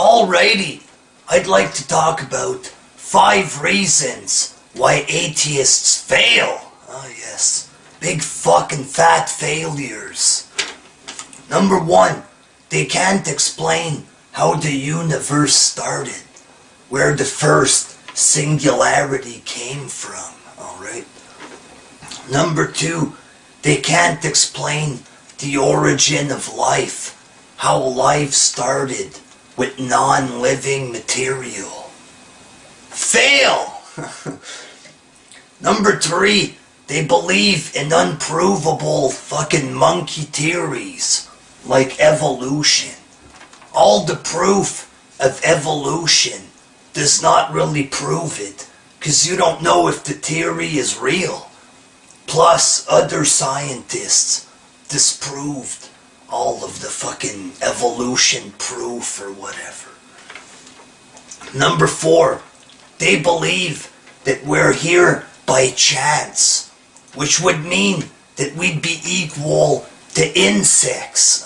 Alrighty, I'd like to talk about 5 reasons why atheists fail. Oh yes, big fucking fat failures. Number 1, they can't explain how the universe started, where the first singularity came from, alright? Number 2, they can't explain the origin of life, how life started with non-living material. Fail! Number 3, they believe in unprovable fucking monkey theories, like evolution. All the proof of evolution does not really prove it, because you don't know if the theory is real. Plus, other scientists disproved all of the fucking evolution proof or whatever. Number 4, they believe that we're here by chance, which would mean that we'd be equal to insects.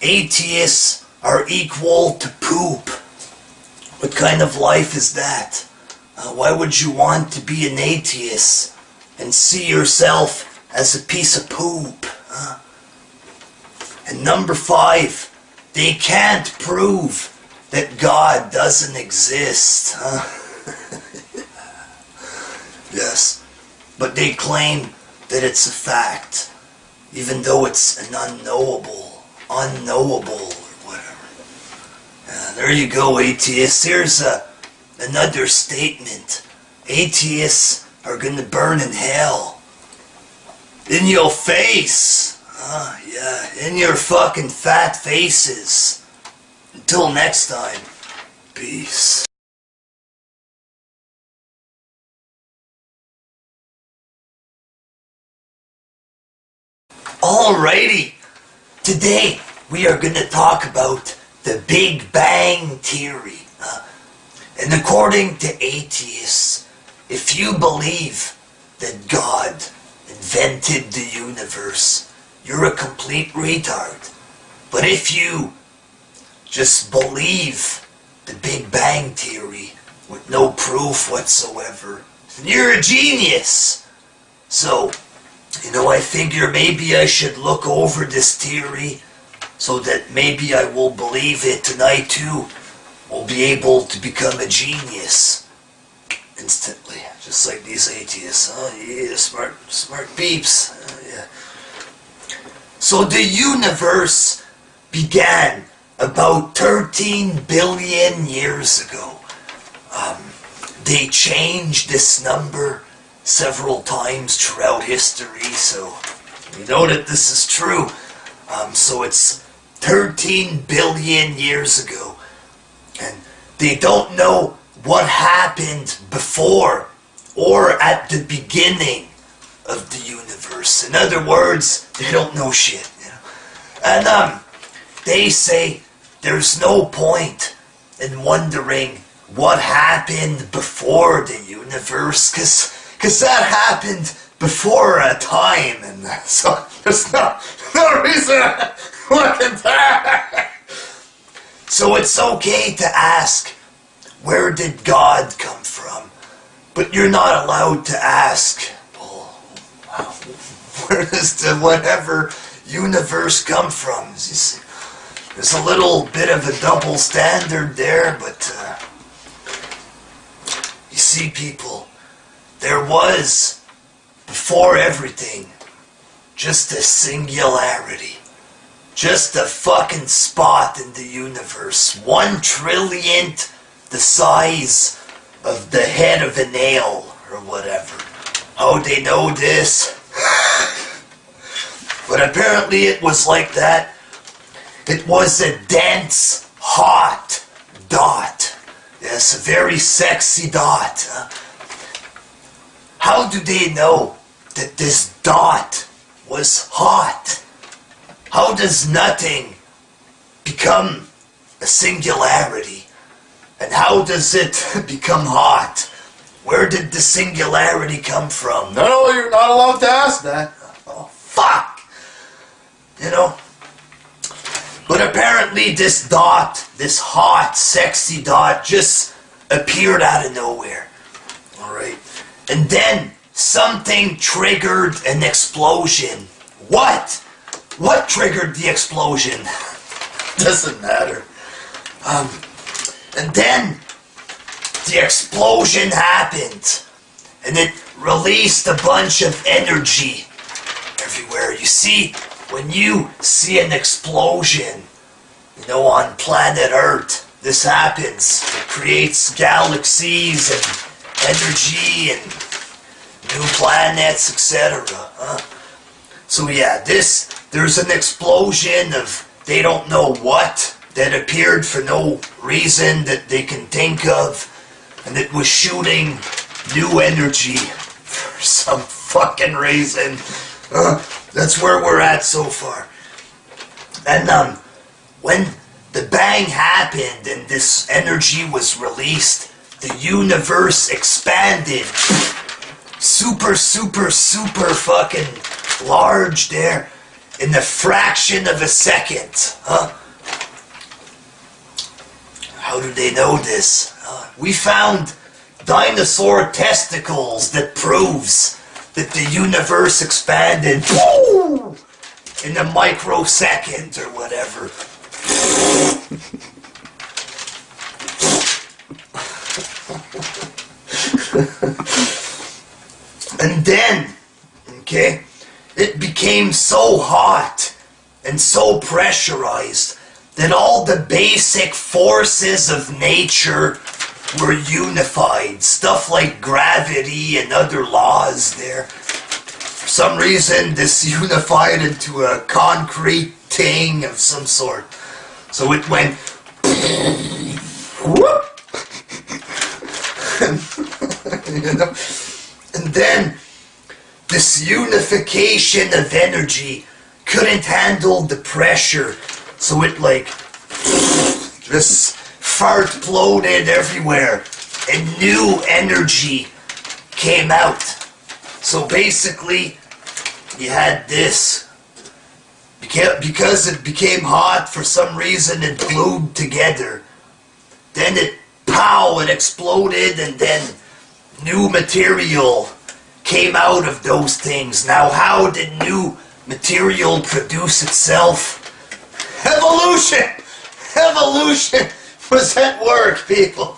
Atheists are equal to poop. What kind of life is that? Why would you want to be an atheist and see yourself as a piece of poop? And number 5, they can't prove that God doesn't exist. Yes, but they claim that it's a fact, even though it's an unknowable or whatever. There you go, atheists. Here's another statement. Atheists are gonna burn in hell. In your face. Yeah, in your fucking fat faces. Until next time, peace. Alrighty, today we are going to talk about the Big Bang Theory. And according to atheists, if you believe that God invented the universe, you're a complete retard. But if you just believe the Big Bang Theory with no proof whatsoever, then you're a genius. So, I figure maybe I should look over this theory so that maybe I will believe it and I too will be able to become a genius instantly, just like these atheists. Oh yeah, smart peeps. Yeah. So the universe began about 13 billion years ago. They changed this number several times throughout history, so we know that this is true. So it's 13 billion years ago. And they don't know what happened before or at the beginning of the universe. In other words, they don't know shit. And they say there's no point in wondering what happened before the universe, because that happened before a time, and so there's no reason to look at that. So it's okay to ask, where did God come from? But you're not allowed to ask, well, where does the whatever universe come from? There's a little bit of a double standard there, but you see, people, there was, before everything, just a singularity. Just a fucking spot in the universe. 1 trillionth the size of the head of a nail, or whatever. How they know this? But apparently it was like that. It was a dense, hot dot. Yes, a very sexy dot. How do they know that this dot was hot? How does nothing become a singularity? And how does it become hot? Where did the singularity come from? No, you're not allowed to ask that. Oh, fuck! But apparently apparently this dot, this hot, sexy dot, just appeared out of nowhere. Alright? And then something triggered an explosion. What? What triggered the explosion? Doesn't matter. And then the explosion happened. And it released a bunch of energy everywhere. You see, when you see an explosion, on planet Earth, this happens. It creates galaxies and energy and new planets, etc. So yeah, there's an explosion of they don't know what that appeared for no reason that they can think of, and it was shooting new energy for some fucking reason. That's where we're at so far. And when the bang happened and this energy was released, the universe expanded super fucking large there in a fraction of a second. How do they know this? We found dinosaur testicles that proves that the universe expanded in a microsecond or whatever. And then, it became so hot and so pressurized that all the basic forces of nature were unified. Stuff like gravity and other laws there. For some reason, this unified into a concrete thing of some sort. So it went whoop. And then this unification of energy couldn't handle the pressure, so it just fart-bloated everywhere, and new energy came out. So basically, you had this. Because it became hot for some reason, it glued together. Then it exploded, and then new material came out of those things. Now, how did new material produce itself? Evolution! Evolution was at work, people.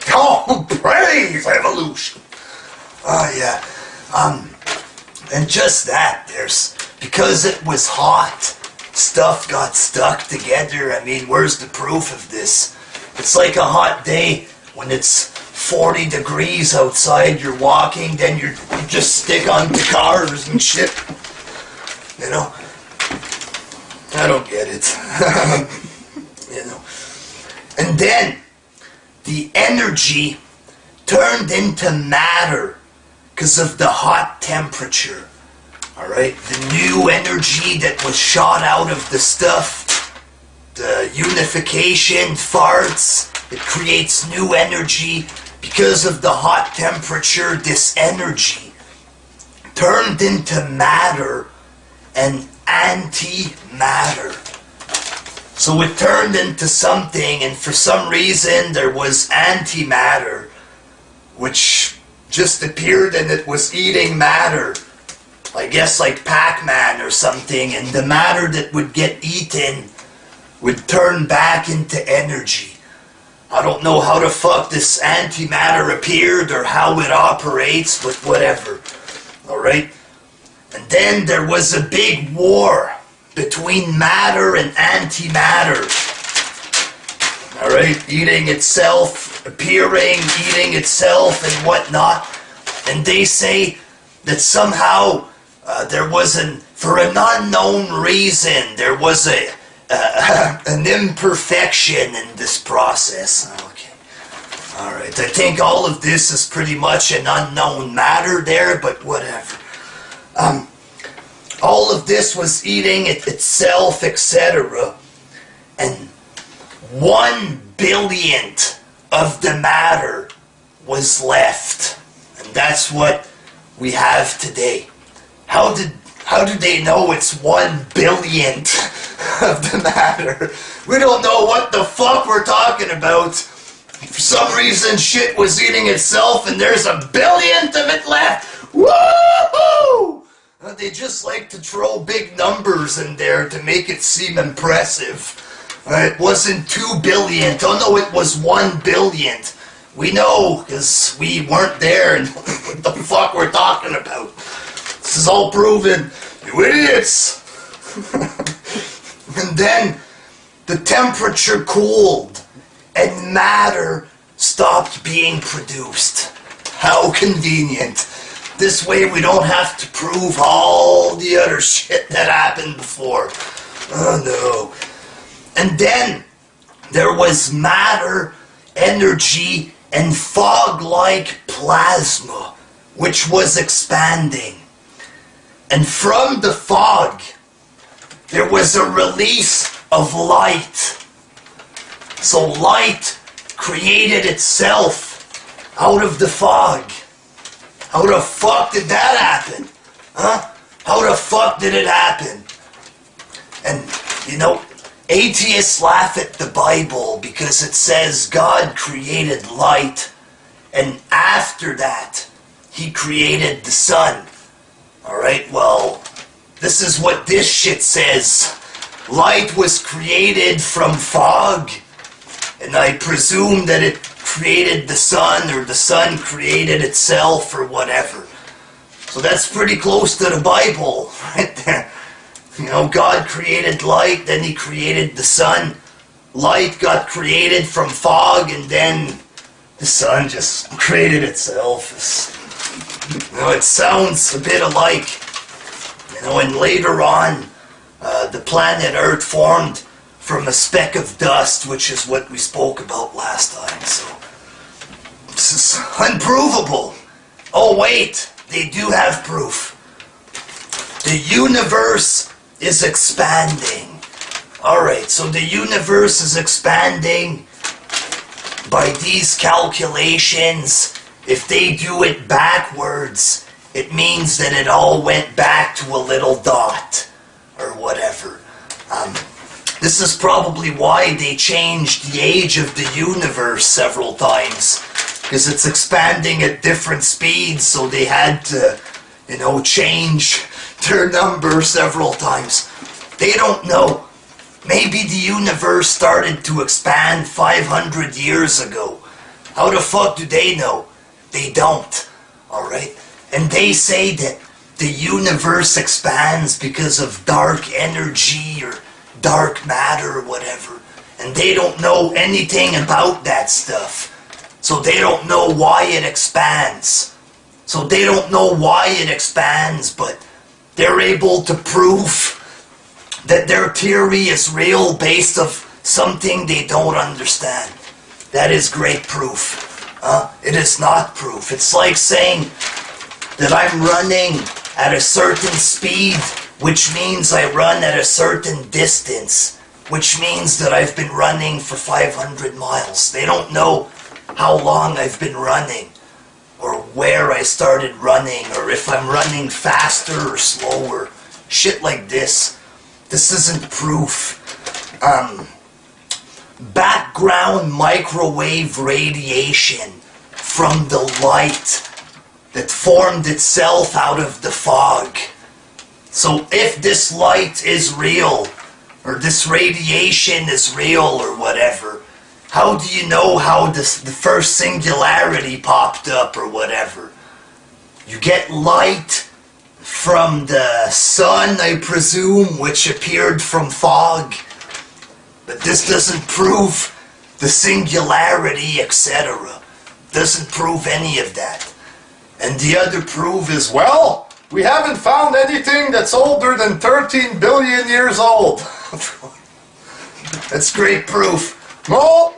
Oh, praise evolution! Oh, yeah. And just that, because it was hot, stuff got stuck together. I mean, where's the proof of this? It's like a hot day when it's 40 degrees outside, you're walking, then you just stick onto cars and shit. I don't get it. And then the energy turned into matter because of the hot temperature. Alright, the new energy that was shot out of the stuff, the unification farts, it creates new energy. Because of the hot temperature, this energy turned into matter and antimatter. So it turned into something, and for some reason there was antimatter, which just appeared and it was eating matter. I guess like Pac-Man or something, and the matter that would get eaten would turn back into energy. I don't know how the fuck this antimatter appeared or how it operates, but whatever. Alright? And then there was a big war between matter and antimatter. Alright? Eating itself, appearing, eating itself, and whatnot. And they say that somehow there was for an unknown reason, there was an imperfection in this process. Okay. Alright, I think all of this is pretty much an unknown matter there, but whatever. All of this was eating itself, etc. And 1/10000000th of the matter was left. And that's what we have today. How did they know it's 1/10000000th? of the matter. We don't know what the fuck we're talking about. For some reason, shit was eating itself and there's a billionth of it left. Woo-hoo! They just like to throw big numbers in there to make it seem impressive. It wasn't 2 billion. Oh no, it was 1 billion. We know, because we weren't there and what the fuck we're talking about. This is all proven. You idiots! And then the temperature cooled and matter stopped being produced. How convenient. This way we don't have to prove all the other shit that happened before. Oh no. And then there was matter, energy, and fog-like plasma, which was expanding. And from the fog, there was a release of light. So light created itself out of the fog. How the fuck did that happen? Huh? How the fuck did it happen? And, you know, atheists laugh at the Bible because it says God created light, and after that, He created the sun. Alright, well, this is what this shit says. Light was created from fog, and I presume that it created the sun, or the sun created itself, or whatever. So that's pretty close to the Bible, right there. You know, God created light, then He created the sun. Light got created from fog, and then the sun just created itself. You know, it sounds a bit alike. You know, and later on, the planet Earth formed from a speck of dust, which is what we spoke about last time. So, this is unprovable. Oh wait, they do have proof. The universe is expanding. Alright, so the universe is expanding by these calculations. If they do it backwards, it means that it all went back to a little dot, or whatever. This is probably why they changed the age of the universe several times, because it's expanding at different speeds, so they had to, you know, change their number several times. They don't know. Maybe the universe started to expand 500 years ago. How the fuck do they know? They don't. Alright? And they say that the universe expands because of dark energy or dark matter or whatever. And they don't know anything about that stuff. So they don't know why it expands. So they don't know why it expands, but they're able to prove that their theory is real based on something they don't understand. That is great proof. It is not proof. It's like saying that I'm running at a certain speed, which means I run at a certain distance, which means that I've been running for 500 miles. They don't know how long I've been running, or where I started running, or if I'm running faster or slower. Shit like this. This isn't proof. Background microwave radiation from the light that formed itself out of the fog. So if this light is real, or this radiation is real, or whatever, how do you know how the first singularity popped up, or whatever? You get light from the sun, I presume, which appeared from fog. But this doesn't prove the singularity, etc. Doesn't prove any of that. And the other proof is, Well, we haven't found anything that's older than 13 billion years old. that's great proof. No.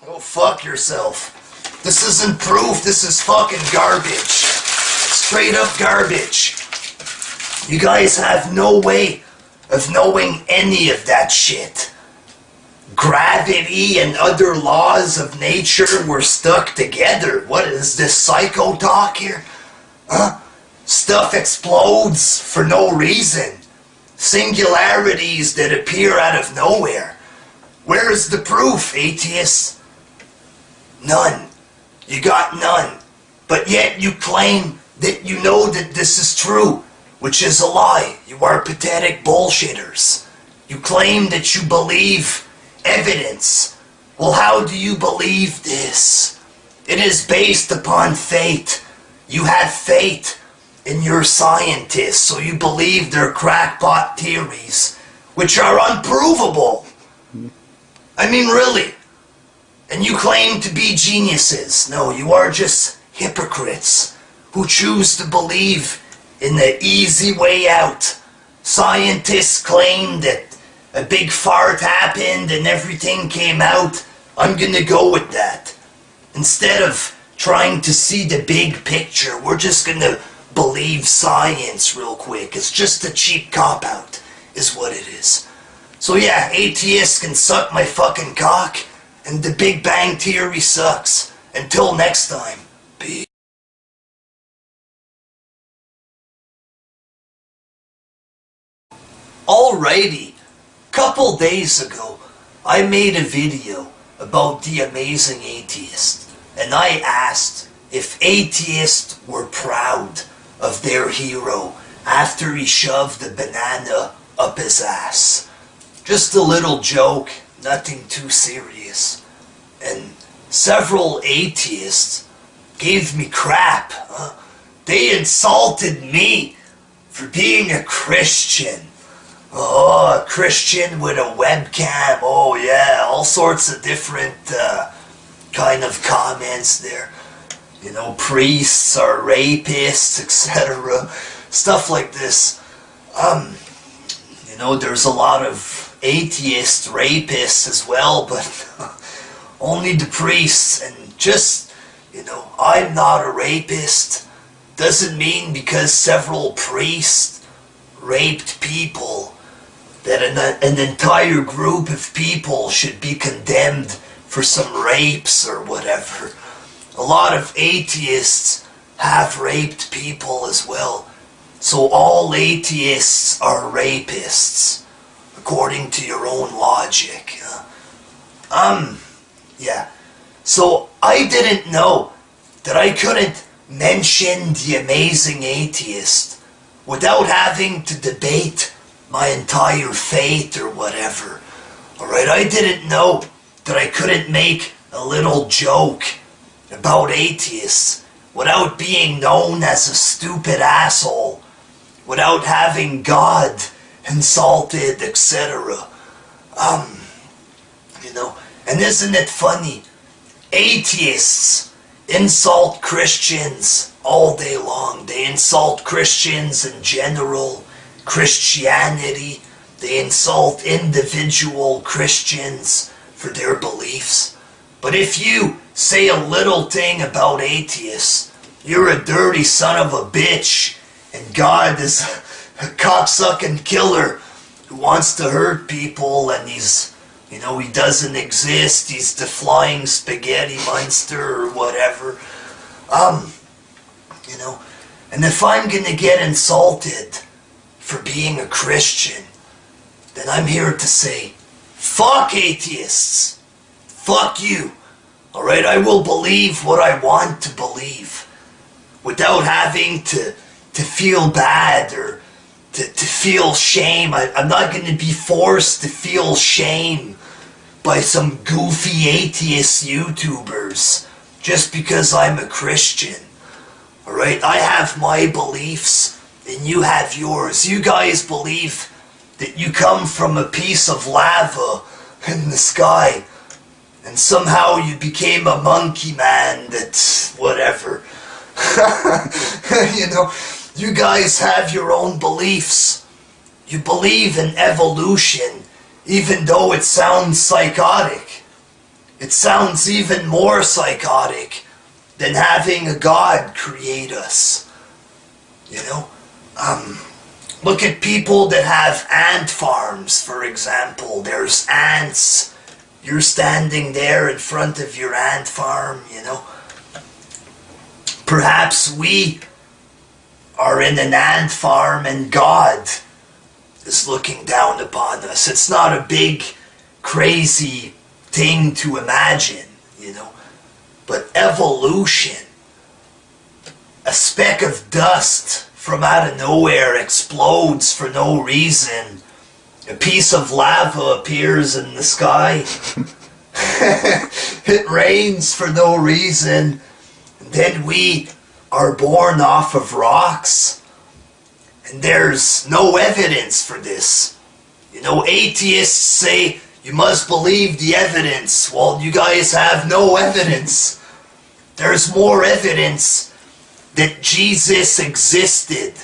Go fuck yourself. This isn't proof, this is fucking garbage. Straight up garbage. You guys have no way of knowing any of that shit. Gravity and other laws of nature were stuck together. What is this psycho talk here? Huh? Stuff explodes for no reason. singularities that appear out of nowhere. Where's the proof, atheists? None. You got none. But yet you claim that you know that this is true, which is a lie. You are pathetic bullshitters. You claim that you believe evidence. Well, how do you believe this? It is based upon faith. You have faith in your scientists, so you believe their crackpot theories, which are unprovable. I mean, really. And you claim to be geniuses. No, you are just hypocrites who choose to believe in the easy way out. Scientists claim that a big fart happened and everything came out. I'm gonna go with that. Instead of trying to see the big picture, we're just gonna believe science real quick. It's just a cheap cop-out, is what it is. So yeah, atheists can suck my fucking cock, and the Big Bang Theory sucks. Until next time, peace. Alrighty, couple days ago, I made a video about the amazing atheist, and I asked if atheists were proud of their hero after he shoved a banana up his ass. Just a little joke, nothing too serious. And several atheists gave me crap. They insulted me for being a Christian. Oh, a Christian with a webcam. Oh yeah, all sorts of different kind of comments there. You know, priests are rapists, etc. Stuff like this. You know, there's a lot of atheist rapists as well, but only the priests. And just, you know, I'm not a rapist. Doesn't mean because several priests raped people that an entire group of people should be condemned for some rapes or whatever. A lot of atheists have raped people as well. So all atheists are rapists, according to your own logic. Yeah. So I didn't know that I couldn't mention the amazing atheist without having to debate my entire faith or whatever. Alright, I didn't know that I couldn't make a little joke about atheists without being known as a stupid asshole, without having God insulted, etc. You know, and isn't it funny? Atheists insult Christians all day long. They insult Christians in general, Christianity. They insult individual Christians for their beliefs. But if you say a little thing about atheists, you're a dirty son of a bitch, and God is a cocksucking killer who wants to hurt people, and he's, you know, he doesn't exist, he's the flying spaghetti monster or whatever. You know, and if I'm gonna get insulted for being a Christian, then I'm here to say, fuck atheists. Fuck you. Alright, I will believe what I want to believe without having to feel bad or to feel shame. I'm not going to be forced to feel shame by some goofy atheist YouTubers just because I'm a Christian. Alright, I have my beliefs and you have yours. You guys believe that you come from a piece of lava in the sky and somehow you became a monkey man that's whatever. You know, you guys have your own beliefs. You believe in evolution, even though it sounds psychotic. It sounds even more psychotic than having a God create us. You know, look at people that have ant farms, for example. There's ants. You're standing there in front of your ant farm, you know. Perhaps we are in an ant farm and God is looking down upon us. It's not a big, crazy thing to imagine, you know. But evolution, a speck of dust from out of nowhere explodes for no reason. A piece of lava appears in the sky. It rains for no reason. And then we are born off of rocks. And there's no evidence for this. You know, atheists say you must believe the evidence. Well, you guys have no evidence. There's more evidence that Jesus existed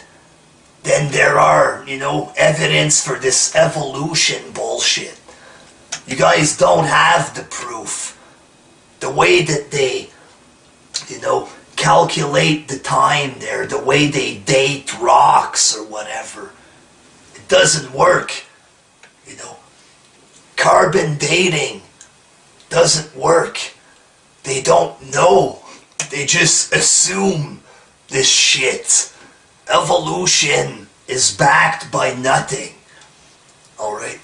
than there are, you know, evidence for this evolution bullshit. You guys don't have the proof. The way that they, you know, calculate the time there, the way they date rocks or whatever, it doesn't work. You know, carbon dating doesn't work. They don't know. They just assume this shit. Evolution is backed by nothing. Alright?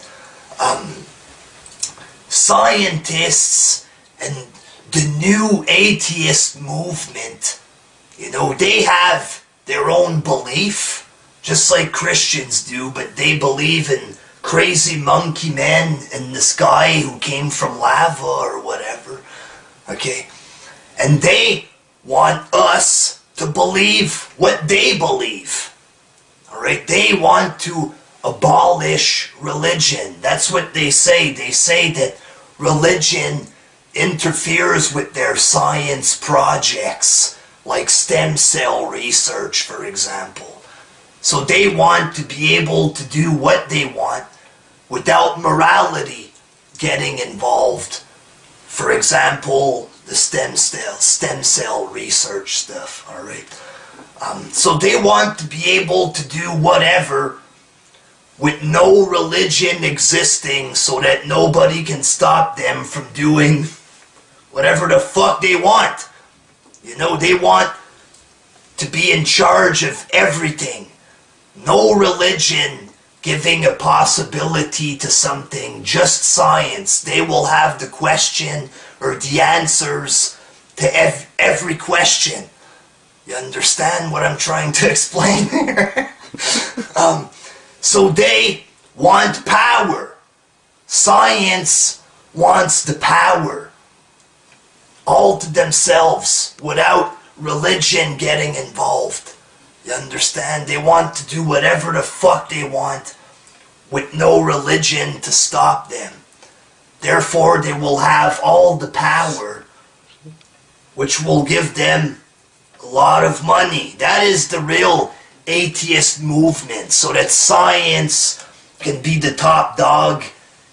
Scientists and the new atheist movement, you know, they have their own belief, just like Christians do, but they believe in crazy monkey men in the sky who came from lava or whatever. Okay? And they want us to believe what they believe. Alright? They want to abolish religion. That's what they say. They say that religion interferes with their science projects, like stem cell research, for example. So they want to be able to do what they want without morality getting involved. For example, the stem cell research stuff, alright? So they want to be able to do whatever with no religion existing so that nobody can stop them from doing whatever the fuck they want. You know, they want to be in charge of everything. No religion giving a possibility to something, just science. They will have the question or the answers to every question. You understand what I'm trying to explain here? So they want power. Science wants the power all to themselves without religion getting involved. You understand? They want to do whatever the fuck they want with no religion to stop them. Therefore, they will have all the power, which will give them a lot of money. That is the real atheist movement, so that science can be the top dog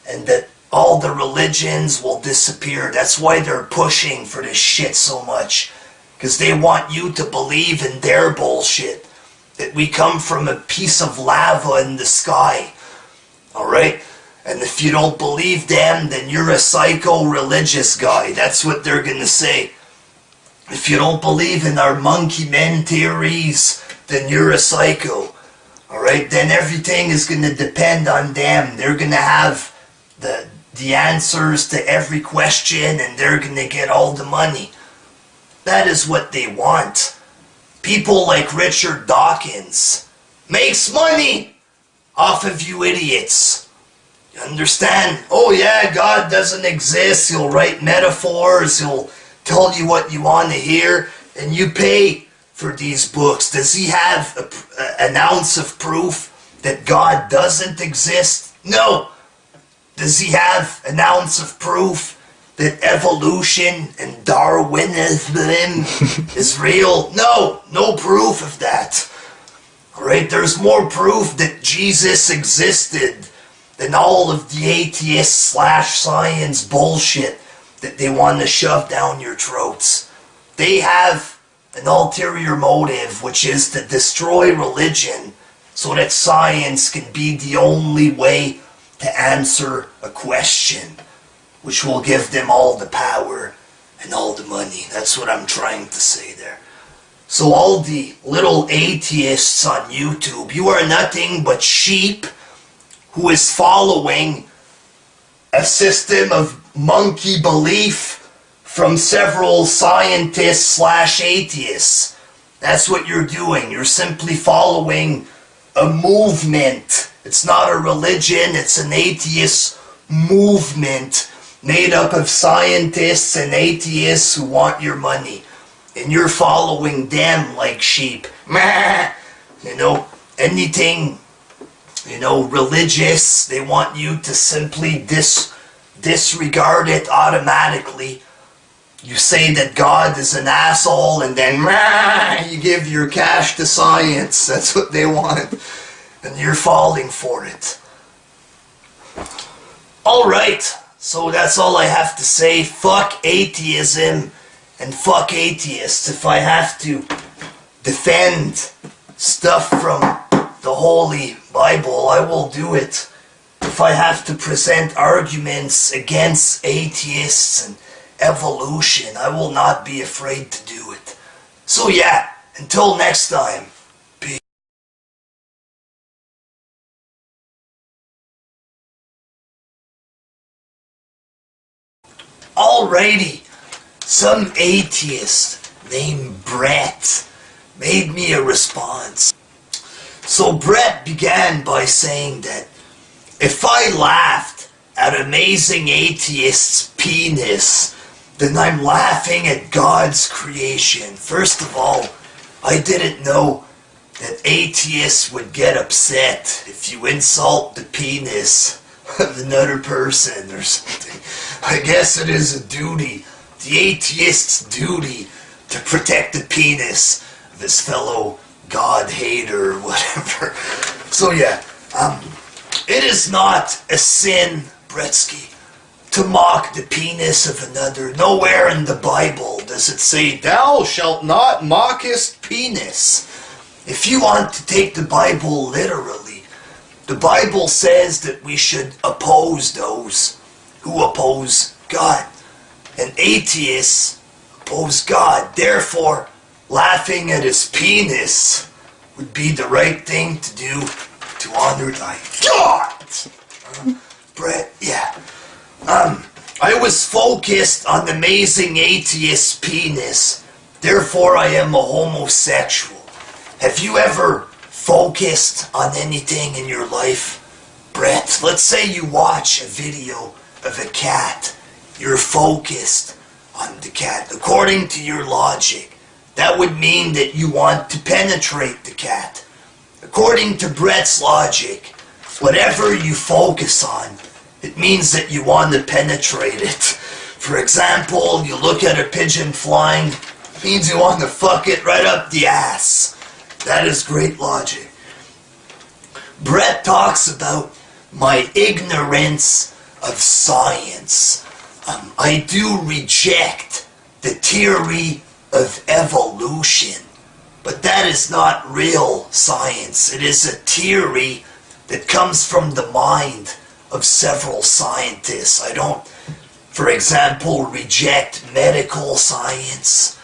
and that all the religions will disappear. That's why they're pushing for this shit so much. Because they want you to believe in their bullshit. That we come from a piece of lava in the sky. Alright? And if you don't believe them, then you're a psycho-religious guy. That's what they're gonna say. If you don't believe in our monkey men theories, then you're a psycho. Alright? Then everything is gonna depend on them. They're gonna have the answers to every question, and they're gonna get all the money. That is what they want. People like Richard Dawkins makes money off of you idiots. You understand? Oh yeah, God doesn't exist. He'll write metaphors. He'll tell you what you want to hear, and you pay for these books. Does he have an ounce of proof that God doesn't exist? No. Does he have an ounce of proof that evolution and Darwinism is real? No, no proof of that. Alright, there's more proof that Jesus existed than all of the atheist / science bullshit that they want to shove down your throats. They have an ulterior motive, which is to destroy religion so that science can be the only way to answer a question, which will give them all the power and all the money. That's what I'm trying to say there. So all the little atheists on YouTube, you are nothing but sheep who is following a system of monkey belief from several scientists / atheists. That's what you're doing. You're simply following a movement. It's not a religion, it's an atheist movement made up of scientists and atheists who want your money. And you're following them like sheep. You know, anything, religious, they want you to simply disregard it automatically. You say that God is an asshole, and then you give your cash to science. That's what they want. And you're falling for it. Alright, so that's all I have to say. Fuck atheism and fuck atheists. If I have to defend stuff from the Holy Bible, I will do it. If I have to present arguments against atheists and evolution, I will not be afraid to do it. So yeah, until next time. Peace. Alrighty, some atheist named Brett made me a response. So Brett began by saying that if I laughed at Amazing Atheist's penis, then I'm laughing at God's creation. First of all, I didn't know that atheists would get upset if you insult the penis of another person or something. I guess it is a duty, the atheist's duty, to protect the penis of his fellow God hater or whatever. So yeah, it is not a sin, Bretsky, to mock the penis of another. Nowhere in the Bible does it say, thou shalt not mock his penis. If you want to take the Bible literally, the Bible says that we should oppose those who oppose God. And atheists oppose God. Therefore, laughing at his penis would be the right thing to do to honor thy God. Brett, yeah. I was focused on the Amazing Atheist's penis. Therefore, I am a homosexual. Have you ever focused on anything in your life, Brett? Let's say you watch a video of a cat. You're focused on the cat. According to your logic, that would mean that you want to penetrate the cat. According to Brett's logic, whatever you focus on, it means that you want to penetrate it. For example, you look at a pigeon flying, it means you want to fuck it right up the ass. That is great logic. Brett talks about my ignorance of science. I do reject the theory of evolution, but that is not real science. It is a theory that comes from the mind of several scientists. I don't, for example, reject medical science.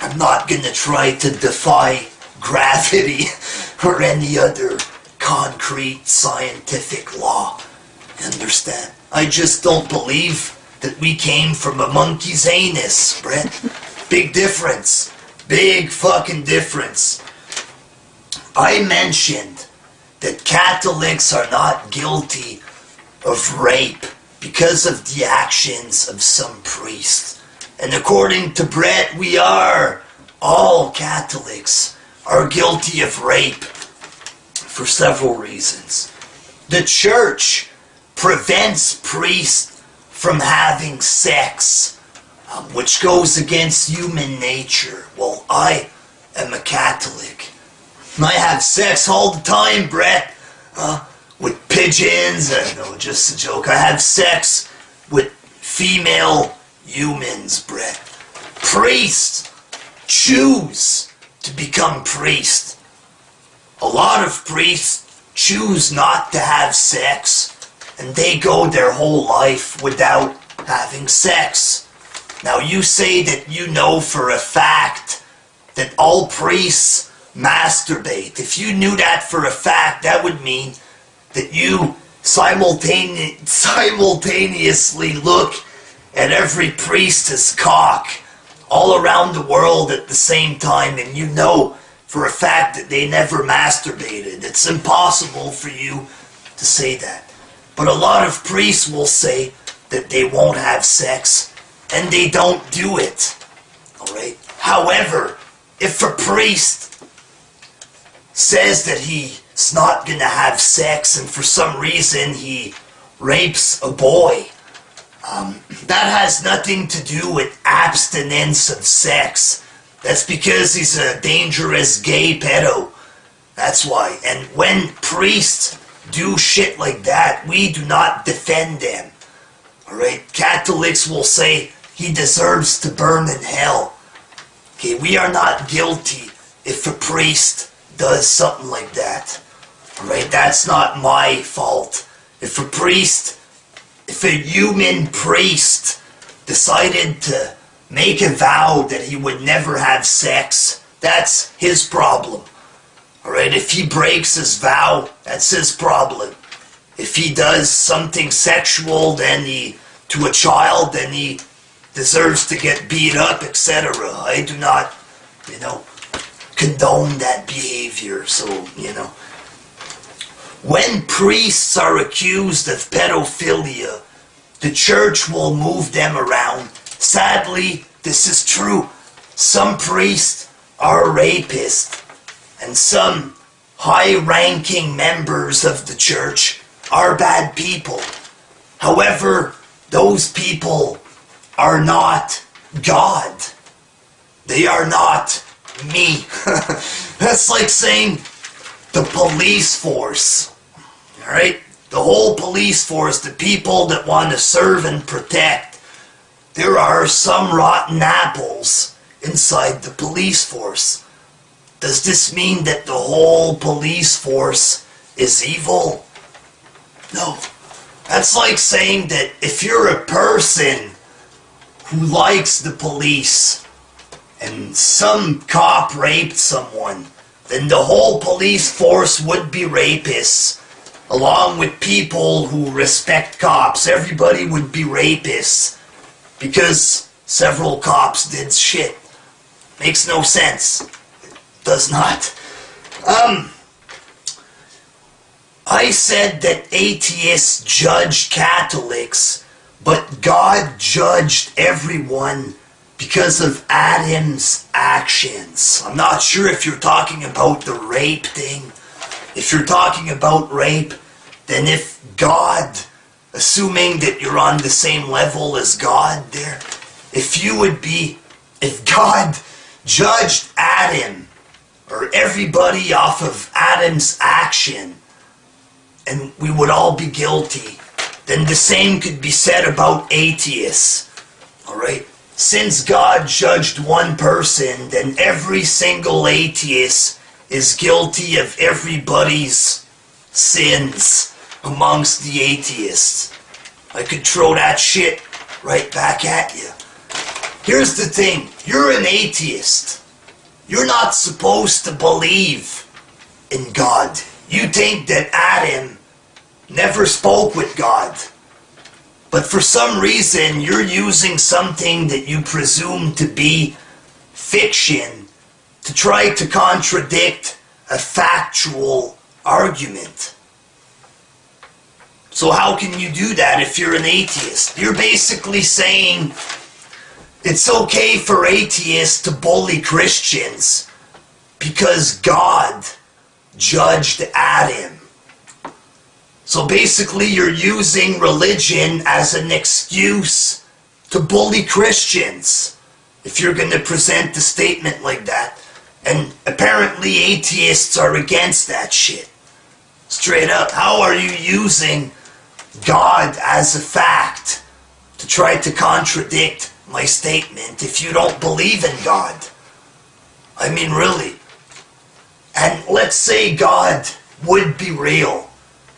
I'm not going to try to defy gravity or any other concrete scientific law. Understand? I just don't believe that we came from a monkey's anus, Brett. Big difference. Big fucking difference. I mentioned that Catholics are not guilty of rape because of the actions of some priest. And according to Brett, we are. All Catholics are guilty of rape for several reasons. The church prevents priests from having sex, which goes against human nature. Well, I am a Catholic. I have sex all the time, Brett. With pigeons. No, just a joke. I have sex with female humans, Brett. Priests choose to become priests. A lot of priests choose not to have sex, and they go their whole life without having sex. Now you say that you know for a fact that all priests masturbate. If you knew that for a fact, that would mean that you simultaneously look at every priest's cock all around the world at the same time, and you know for a fact that they never masturbated. It's impossible for you to say that. But a lot of priests will say that they won't have sex, and they don't do it. Alright? However, if a priest says that he's not gonna have sex, and for some reason he rapes a boy, that has nothing to do with abstinence of sex. That's because he's a dangerous gay pedo. That's why. And when priests do shit like that, we do not defend them. Alright? Catholics will say he deserves to burn in hell. Okay, we are not guilty if a priest does something like that. Alright? That's not my fault. If a human priest decided to make a vow that he would never have sex, that's his problem. Alright, if he breaks his vow, that's his problem. If he does something sexual to a child, then he deserves to get beat up, etc. I do not, condone that behavior, so, When priests are accused of pedophilia, the church will move them around. Sadly, this is true. Some priests are rapists, and some high-ranking members of the church are bad people. However, those people are not God. They are not me. That's like saying the police force. Alright? The whole police force, the people that want to serve and protect, there are some rotten apples inside the police force. Does this mean that the whole police force is evil? No. That's like saying that if you're a person who likes the police and some cop raped someone, then the whole police force would be rapists, along with people who respect cops. Everybody would be rapists because several cops did shit. Makes no sense. It does not. I said that atheists judged Catholics, but God judged everyone because of Adam's actions. I'm not sure if you're talking about the rape thing. If you're talking about rape, then if God, assuming that you're on the same level as God there, if God judged Adam, or everybody off of Adam's action, and we would all be guilty, then the same could be said about atheists. Alright? Since God judged one person, then every single atheist is guilty of everybody's sins amongst the atheists. I could throw that shit right back at you. Here's the thing. You're an atheist. You're not supposed to believe in God. You think that Adam never spoke with God. But for some reason, you're using something that you presume to be fiction to try to contradict a factual argument. So how can you do that if you're an atheist? You're basically saying it's okay for atheists to bully Christians because God judged Adam. So basically you're using religion as an excuse to bully Christians if you're going to present a statement like that. And apparently atheists are against that shit. Straight up. How are you using God as a fact to try to contradict my statement if you don't believe in God? I mean, really. And let's say God would be real.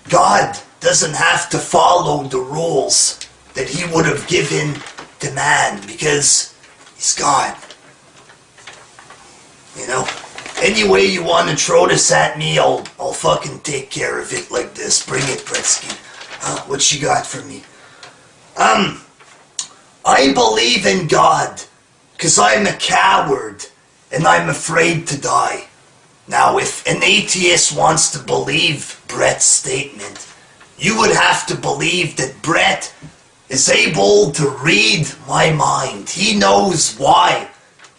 God doesn't have to follow the rules that he would have given to man because he's God. You know? Any way you want to throw this at me, I'll fucking take care of it like this. Bring it, Pretsky. What you got for me? I believe in God because I'm a coward and I'm afraid to die. Now, if an atheist wants to believe Brett's statement, you would have to believe that Brett is able to read my mind. He knows why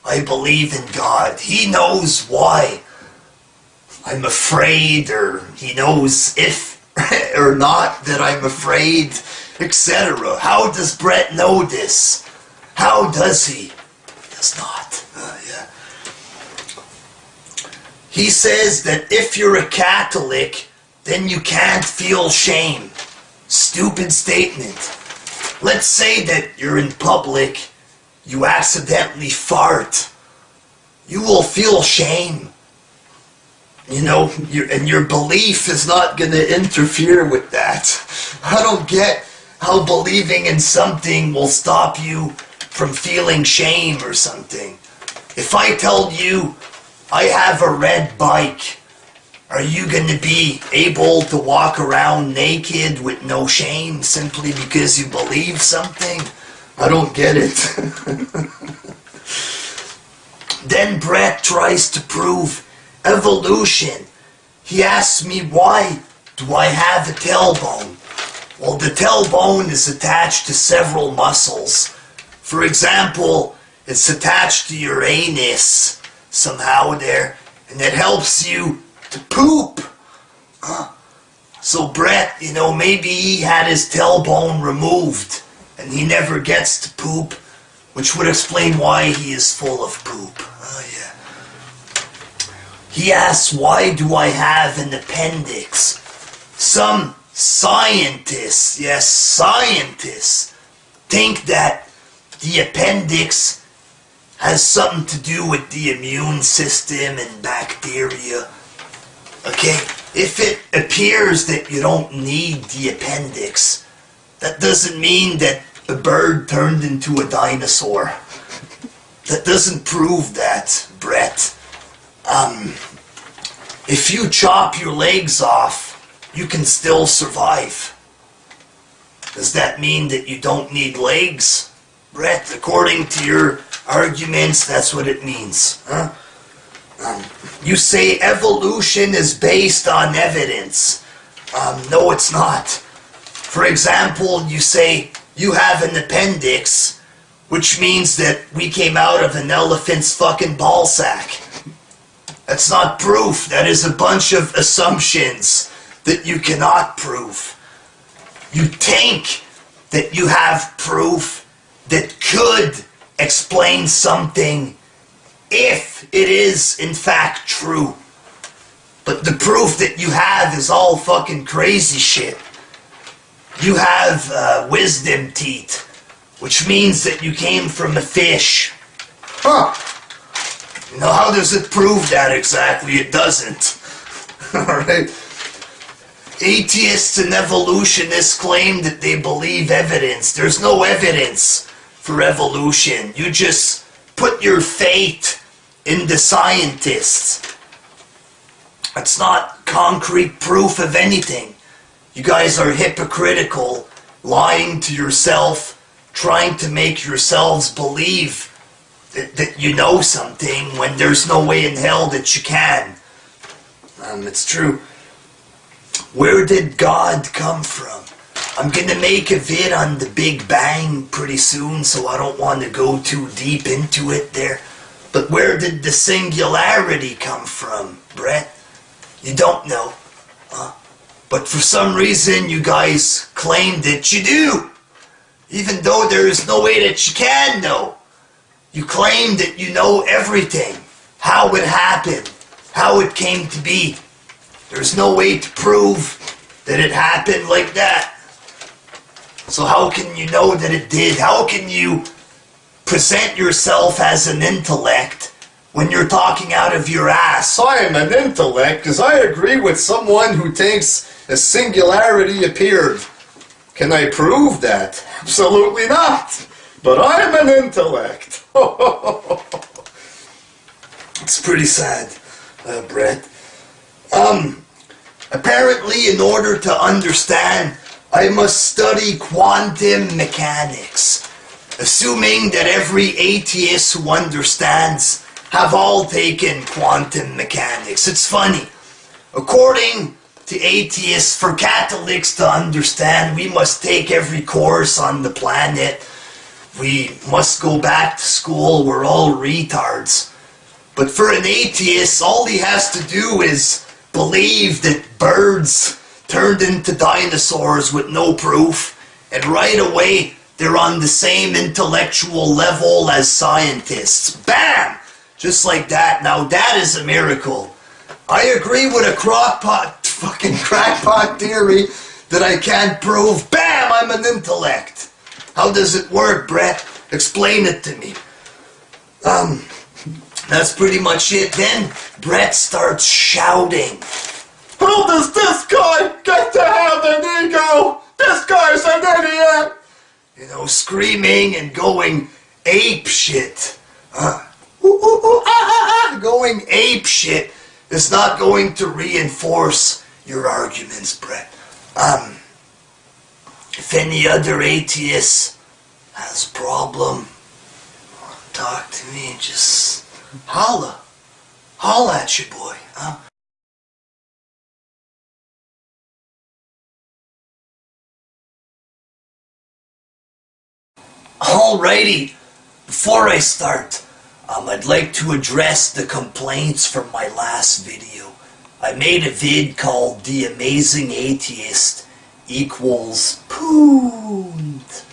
I believe in God. He knows why I'm afraid, or he knows if or not that I'm afraid, etc. How does Brett know this? How does he? He does not. Yeah. He says that if you're a Catholic, then you can't feel shame. Stupid statement. Let's say that you're in public, you accidentally fart. You will feel shame. You know, and your belief is not going to interfere with that. I don't get how believing in something will stop you from feeling shame or something. If I told you I have a red bike, are you going to be able to walk around naked with no shame simply because you believe something? I don't get it. Then Brett tries to prove evolution. He asks me, why do I have a tailbone? Well, the tailbone is attached to several muscles. For example, it's attached to your anus somehow there, and it helps you to poop. So Brett, you know, maybe he had his tailbone removed and he never gets to poop, which would explain why he is full of poop. Yeah. He asks, why do I have an appendix? Some scientists, yes, scientists, think that the appendix has something to do with the immune system and bacteria. Okay, if it appears that you don't need the appendix, that doesn't mean that a bird turned into a dinosaur. That doesn't prove that, Brett. If you chop your legs off, you can still survive. Does that mean that you don't need legs? Brett, according to your arguments, that's what it means. Huh? You say evolution is based on evidence. No, it's not. For example, you say you have an appendix, which means that we came out of an elephant's fucking ball sack. That's not proof. That is a bunch of assumptions that you cannot prove. You think that you have proof that could explain something if it is in fact true. But the proof that you have is all fucking crazy shit. You have wisdom teeth, which means that you came from a fish. Huh. You know, how does it prove that exactly? It doesn't. Alright? Atheists and evolutionists claim that they believe evidence. There's no evidence for evolution. You just put your faith in the scientists. That's not concrete proof of anything. You guys are hypocritical, lying to yourself, trying to make yourselves believe that you know something when there's no way in hell that you can. It's true. Where did God come from? I'm gonna make a vid on the Big Bang pretty soon, so I don't want to go too deep into it there. But where did the singularity come from, Brett? You don't know. But for some reason, you guys claim that you do. Even though there is no way that you can know. You claim that you know everything. How it happened. How it came to be. There's no way to prove that it happened like that. So how can you know that it did? How can you present yourself as an intellect when you're talking out of your ass? I am an intellect because I agree with someone who thinks a singularity appeared. Can I prove that? Absolutely not. But I am an intellect. It's pretty sad, Brett. Apparently, in order to understand I must study quantum mechanics, assuming that every atheist who understands have all taken quantum mechanics. It's funny. According to atheists, for Catholics to understand, we must take every course on the planet. We must go back to school. We're all retards. But for an atheist, all he has to do is believe that birds turned into dinosaurs with no proof, and right away they're on the same intellectual level as scientists. Bam! Just like that. Now that is a miracle. I agree with a fucking crackpot theory that I can't prove. Bam! I'm an intellect. How does it work, Brett? Explain it to me. That's pretty much it. Then Brett starts shouting. How does this guy get to have an ego? This guy's an idiot! You know, screaming and going ape shit. Going ape shit is not going to reinforce your arguments, Brett. If any other atheist has a problem, talk to me. Just holla at you, boy. Alrighty, before I start, I'd like to address the complaints from my last video. I made a vid called The Amazing Atheist equals Poont.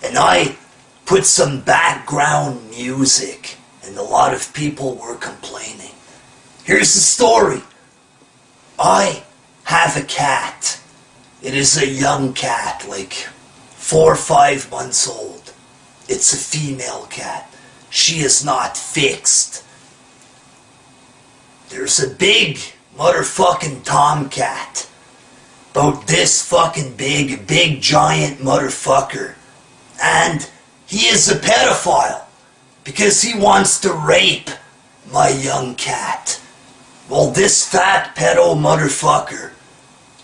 And I put some background music, and a lot of people were complaining. Here's the story. I have a cat. It is a young cat, like 4 or 5 months old. It's a female cat. She is not fixed. There's a big motherfucking tomcat. About this fucking big, a big giant motherfucker. And he is a pedophile because he wants to rape my young cat. Well, this fat pedo motherfucker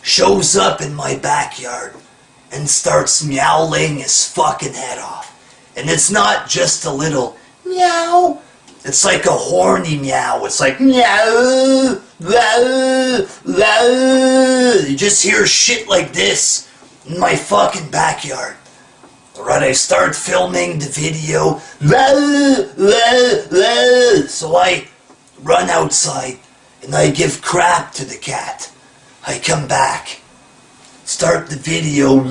shows up in my backyard and starts meowing his fucking head off. And it's not just a little meow. It's like a horny meow. It's like meow, meow, meow. You just hear shit like this in my fucking backyard. Alright, I start filming the video. So I run outside and I give crap to the cat. I come back. Start the video.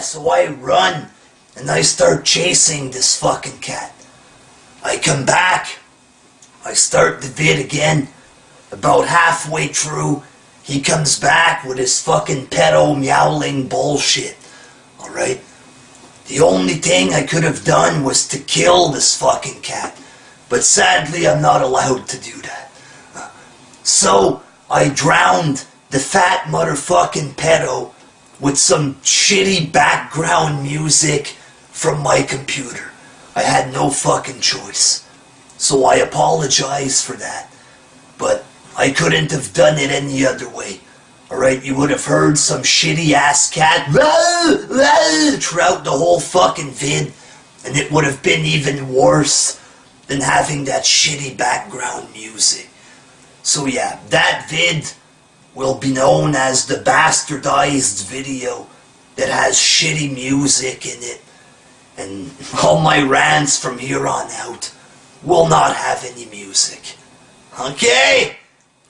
So I run and I start chasing this fucking cat. I come back. I start the vid again. About halfway through, he comes back with his fucking pedo meowling bullshit. Alright? The only thing I could have done was to kill this fucking cat. But sadly, I'm not allowed to do that. So, I drowned the fat motherfucking pedo with some shitty background music from my computer. I had no fucking choice. So I apologize for that. But I couldn't have done it any other way. Alright, you would have heard some shitty ass cat throughout the whole fucking vid, and it would have been even worse than having that shitty background music. So yeah, that vid will be known as the bastardized video that has shitty music in it, and all my rants from here on out will not have any music. Okay?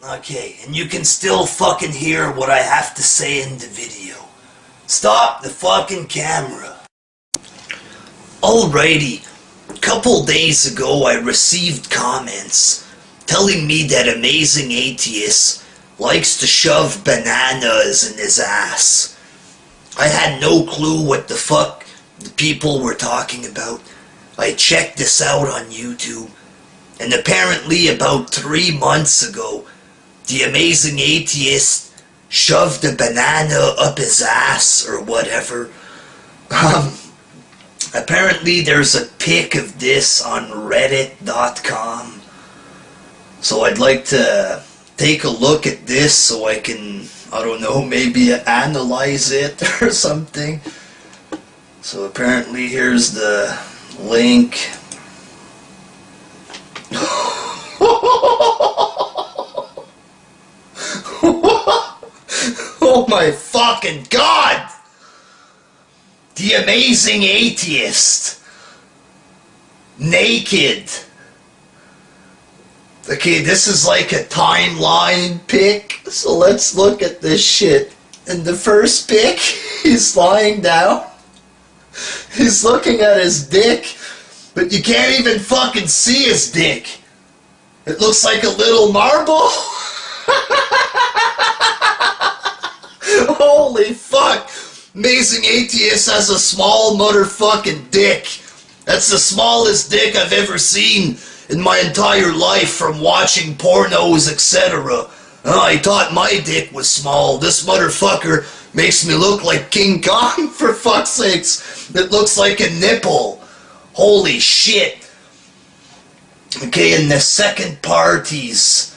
Okay, and you can still fucking hear what I have to say in the video. Stop the fucking camera. Alrighty, a couple days ago I received comments telling me that Amazing Atheist likes to shove bananas in his ass. I had no clue what the fuck the people were talking about. I checked this out on YouTube, and apparently about 3 months ago, the Amazing Atheist shoved a banana up his ass or whatever. Apparently there's a pic of this on reddit.com. So I'd like to take a look at this so I can, I don't know, maybe analyze it or something. So apparently here's the link. Oh my fucking god! The amazing atheist. Naked. Okay, this is like a timeline pic. So let's look at this shit. In the first pic, he's lying down. He's looking at his dick, but you can't even fucking see his dick. It looks like a little marble. Holy fuck! Amazing Atheist has a small motherfucking dick. That's the smallest dick I've ever seen in my entire life from watching pornos, etc. I thought my dick was small. This motherfucker makes me look like King Kong, for fuck's sakes. It looks like a nipple. Holy shit. Okay, in the second part, he's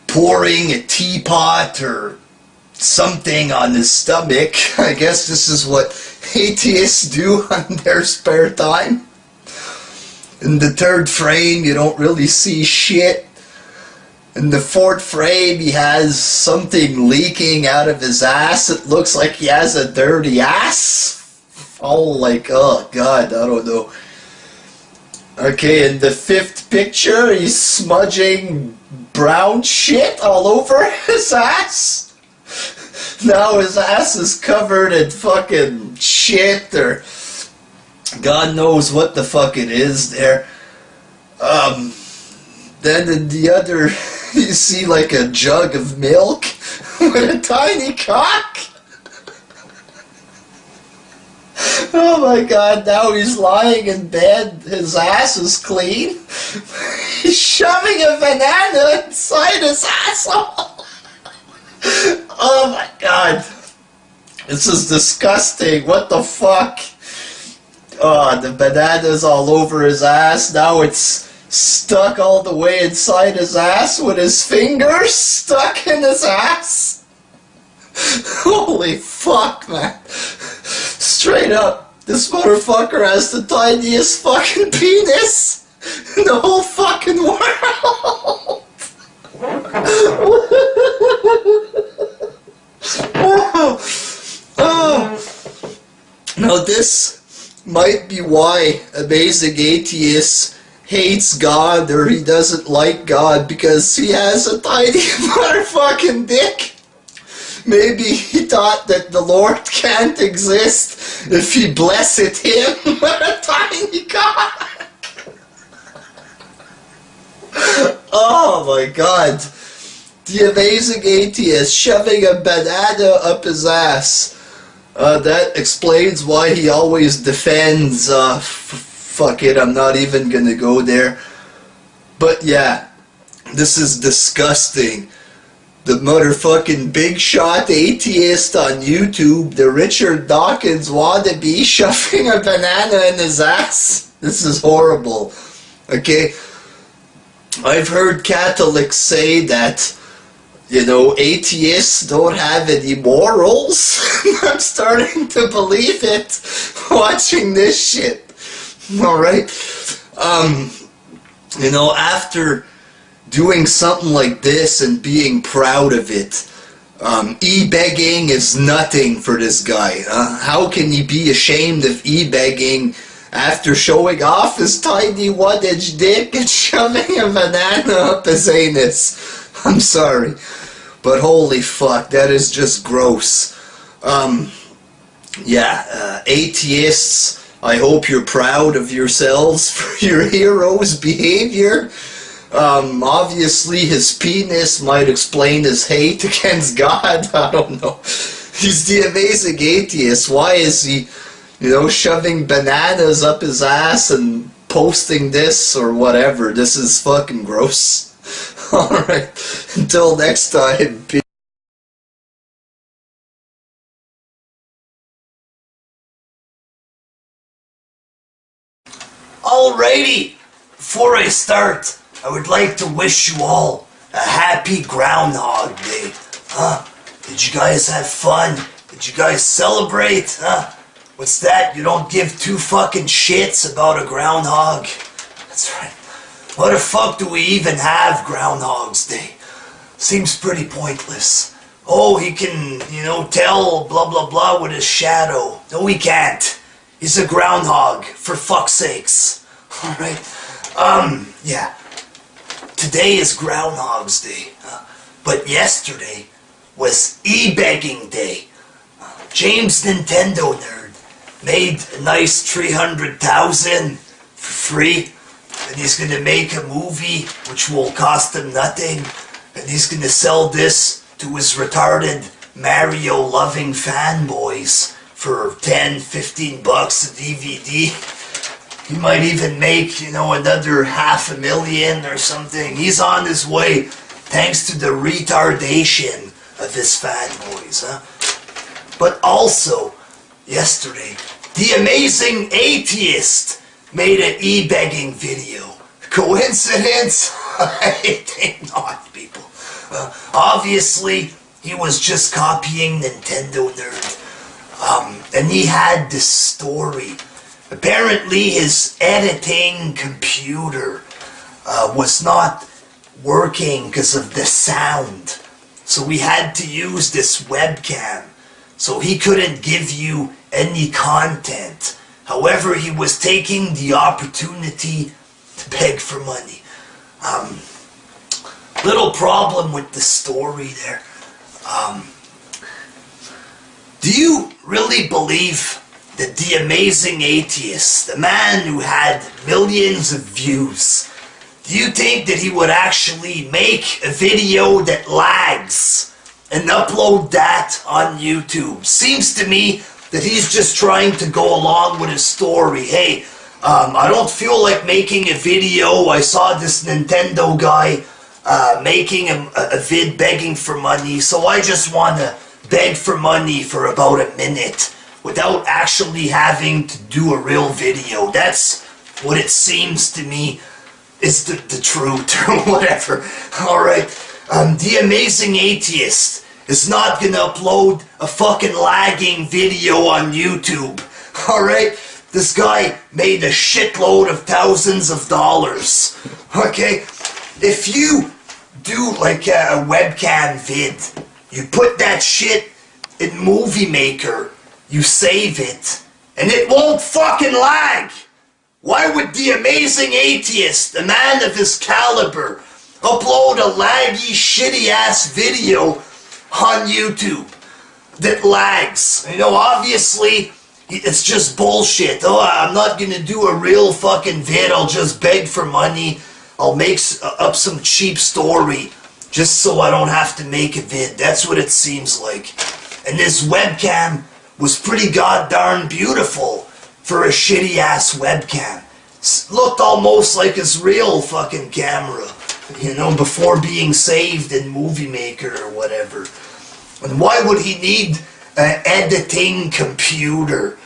pouring a teapot or something on his stomach. I guess this is what atheists do on their spare time. In the third frame, you don't really see shit. In the fourth frame, he has something leaking out of his ass. It looks like he has a dirty ass. Oh, like, oh god, I don't know. Okay, in the fifth picture, he's smudging brown shit all over his ass. Now his ass is covered in fucking shit, or God knows what the fuck it is there. Then in the other, you see like a jug of milk with a tiny cock. Oh my god, now he's lying in bed, his ass is clean. He's shoving a banana inside his asshole. Oh my god. This is disgusting. What the fuck? Oh, the banana's all over his ass. Now it's stuck all the way inside his ass with his fingers stuck in his ass. Holy fuck, man. Straight up, this motherfucker has the tiniest fucking penis in the whole fucking world. Now this might be why Amazing Atheist hates God, or he doesn't like God, because he has a tiny motherfucking dick. Maybe he thought that the Lord can't exist if he blessed him with a tiny cock. Oh my god. The Amazing Atheist shoving a banana up his ass. That explains why he always defends, fuck it, I'm not even gonna go there. But yeah, this is disgusting. The motherfucking big shot atheist on YouTube, the Richard Dawkins wannabe shoving a banana in his ass. This is horrible. Okay? I've heard Catholics say that, you know, atheists don't have any morals. I'm starting to believe it watching this shit. Alright? You know, after doing something like this and being proud of it, e-begging is nothing for this guy. How can he be ashamed of e-begging after showing off his tiny 1-inch dick and shoving a banana up his anus? I'm sorry, but holy fuck, that is just gross. Atheists, I hope you're proud of yourselves for your hero's behavior. Obviously his penis might explain his hate against God. I don't know. He's the Amazing Atheist. Why is he, you know, shoving bananas up his ass and posting this or whatever? This is fucking gross. Alright, until next time. Alrighty, before I start, I would like to wish you all a happy Groundhog Day. Huh? Did you guys have fun? Did you guys celebrate? Huh? What's that? You don't give two fucking shits about a groundhog? That's right. What the fuck do we even have Groundhog's Day? Seems pretty pointless. Oh, he can, tell blah blah blah with his shadow. No, he can't. He's a groundhog, for fuck's sakes. Alright. Yeah. Today is Groundhog's Day. But yesterday was e-begging day. James Nintendo Nerd made a nice 300,000 for free, and he's gonna make a movie which will cost him nothing, and he's gonna sell this to his retarded Mario loving fanboys for 10, 15 bucks a DVD. He might even make, another $500,000 or something. He's on his way, thanks to the retardation of his fanboys, huh? But also, yesterday, the amazing Atheist made an e-begging video. Coincidence? I think not, people. Obviously, he was just copying Nintendo Nerd. And he had this story. Apparently, his editing computer was not working because of the sound. So we had to use this webcam. So he couldn't give you any content. However, he was taking the opportunity to beg for money. Little problem with the story there. Do you really believe that the amazing Atheist, the man who had millions of views, do you think that he would actually make a video that lags and upload that on YouTube? Seems to me that he's just trying to go along with his story. Hey, I don't feel like making a video. I saw this Nintendo guy making a vid begging for money, so I just want to beg for money for about a minute without actually having to do a real video. That's what it seems to me is the truth, or whatever. Alright, the amazing Atheist is not gonna upload a fucking lagging video on YouTube. Alright? This guy made a shitload of thousands of dollars. Okay? If you do like a webcam vid, you put that shit in Movie Maker, you save it, and it won't fucking lag. Why would the amazing Atheist, a man of his caliber, upload a laggy, shitty-ass video on YouTube that lags? Obviously, it's just bullshit. Oh, I'm not gonna do a real fucking vid, I'll just beg for money, I'll make up some cheap story, just so I don't have to make a vid. That's what it seems like. And this webcam was pretty goddamn beautiful for a shitty-ass webcam. Looked almost like his real fucking camera, before being saved in Movie Maker or whatever. And why would he need an editing computer?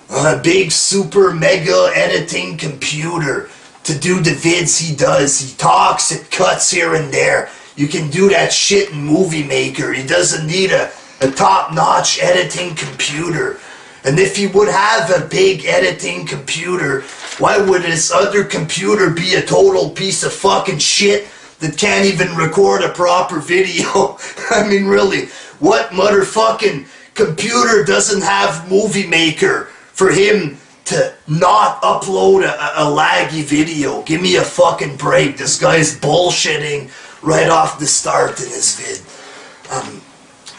A big super mega editing computer to do the vids he does. He talks, it cuts here and there. You can do that shit in Movie Maker. He doesn't need a top-notch editing computer. And if he would have a big editing computer, why would his other computer be a total piece of fucking shit that can't even record a proper video? I mean, really, what motherfucking computer doesn't have Movie Maker for him to not upload a laggy video? Give me a fucking break. This guy's bullshitting right off the start in his vid.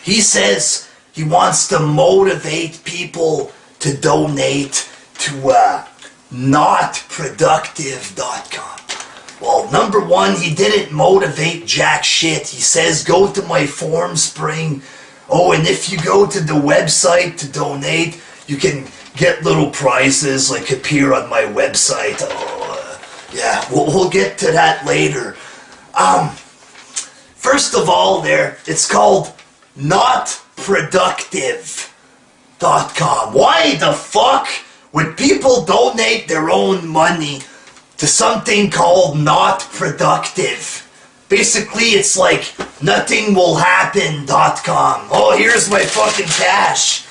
He says he wants to motivate people to donate to notproductive.com. Well, number one, he didn't motivate jack shit. He says, go to my form spring. Oh, and if you go to the website to donate, you can get little prizes like appear on my website. Oh, yeah, we'll get to that later. First of all it's called notproductive.com. Why the fuck would people donate their own money to something called Not Productive? Basically, it's like nothingwillhappen.com. Oh, here's my fucking cash.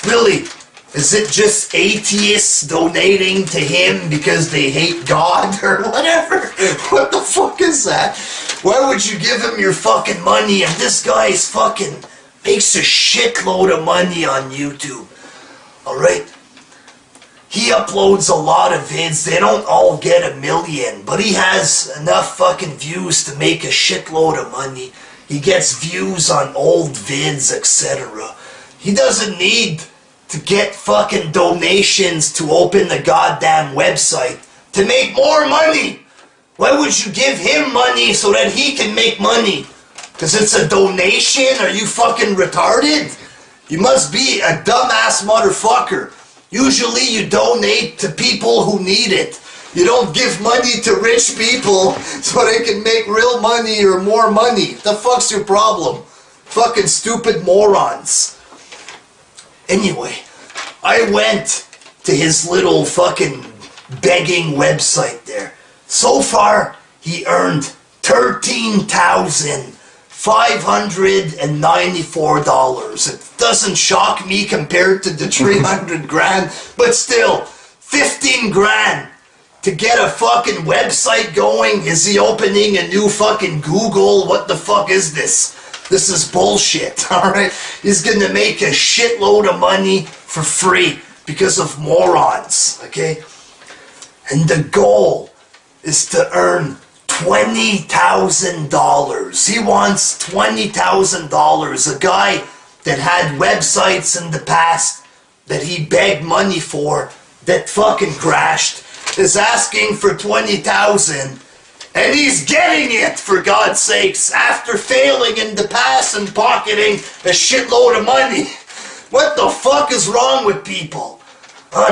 Really? Is it just atheists donating to him because they hate God or whatever? What the fuck is that? Why would you give him your fucking money? And this guy's fucking makes a shitload of money on YouTube. Alright? He uploads a lot of vids. They don't all get 1 million, but he has enough fucking views to make a shitload of money. He gets views on old vids, etc. He doesn't need to get fucking donations to open the goddamn website to make more money. Why would you give him money so that he can make money? Because it's a donation? Are you fucking retarded? You must be a dumbass motherfucker. Usually you donate to people who need it. You don't give money to rich people so they can make real money or more money. The fuck's your problem? Fucking stupid morons. Anyway, I went to his little fucking begging website there. So far, he earned $13,594. It doesn't shock me compared to the 300 grand, but still, 15 grand to get a fucking website going. Is he opening a new fucking Google? What the fuck is this? This is bullshit, alright? He's gonna make a shitload of money for free because of morons, okay? And the goal is to earn $20,000. He wants $20,000. A guy that had websites in the past that he begged money for that fucking crashed is asking for $20,000. And he's getting it, for God's sakes, after failing in the past and pocketing a shitload of money. What the fuck is wrong with people?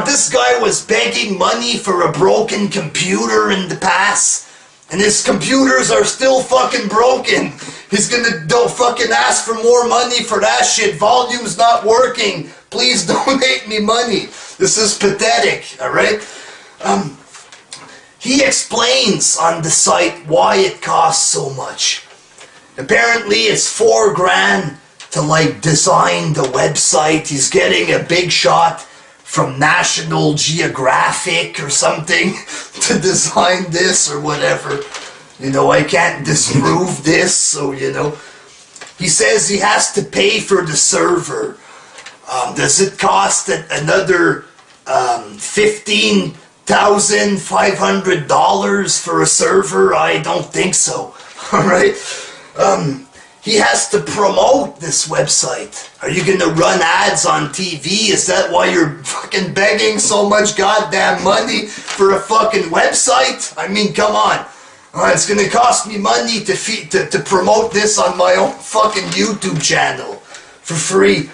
This guy was begging money for a broken computer in the past, and his computers are still fucking broken. He's gonna fucking ask for more money for that shit. Volume's not working. Please donate me money. This is pathetic, alright? He explains on the site why it costs so much. Apparently it's $4 grand to like design the website. He's getting a big shot from National Geographic or something to design this or whatever. You know, I can't disprove this, so you know. He says he has to pay for the server. Does it cost another $15,500 for a server? I don't think so. Alright? He has to promote this website. Are you gonna run ads on TV? Is that why you're fucking begging so much goddamn money for a fucking website? I mean, come on. It's gonna cost me money to promote this on my own fucking YouTube channel for free.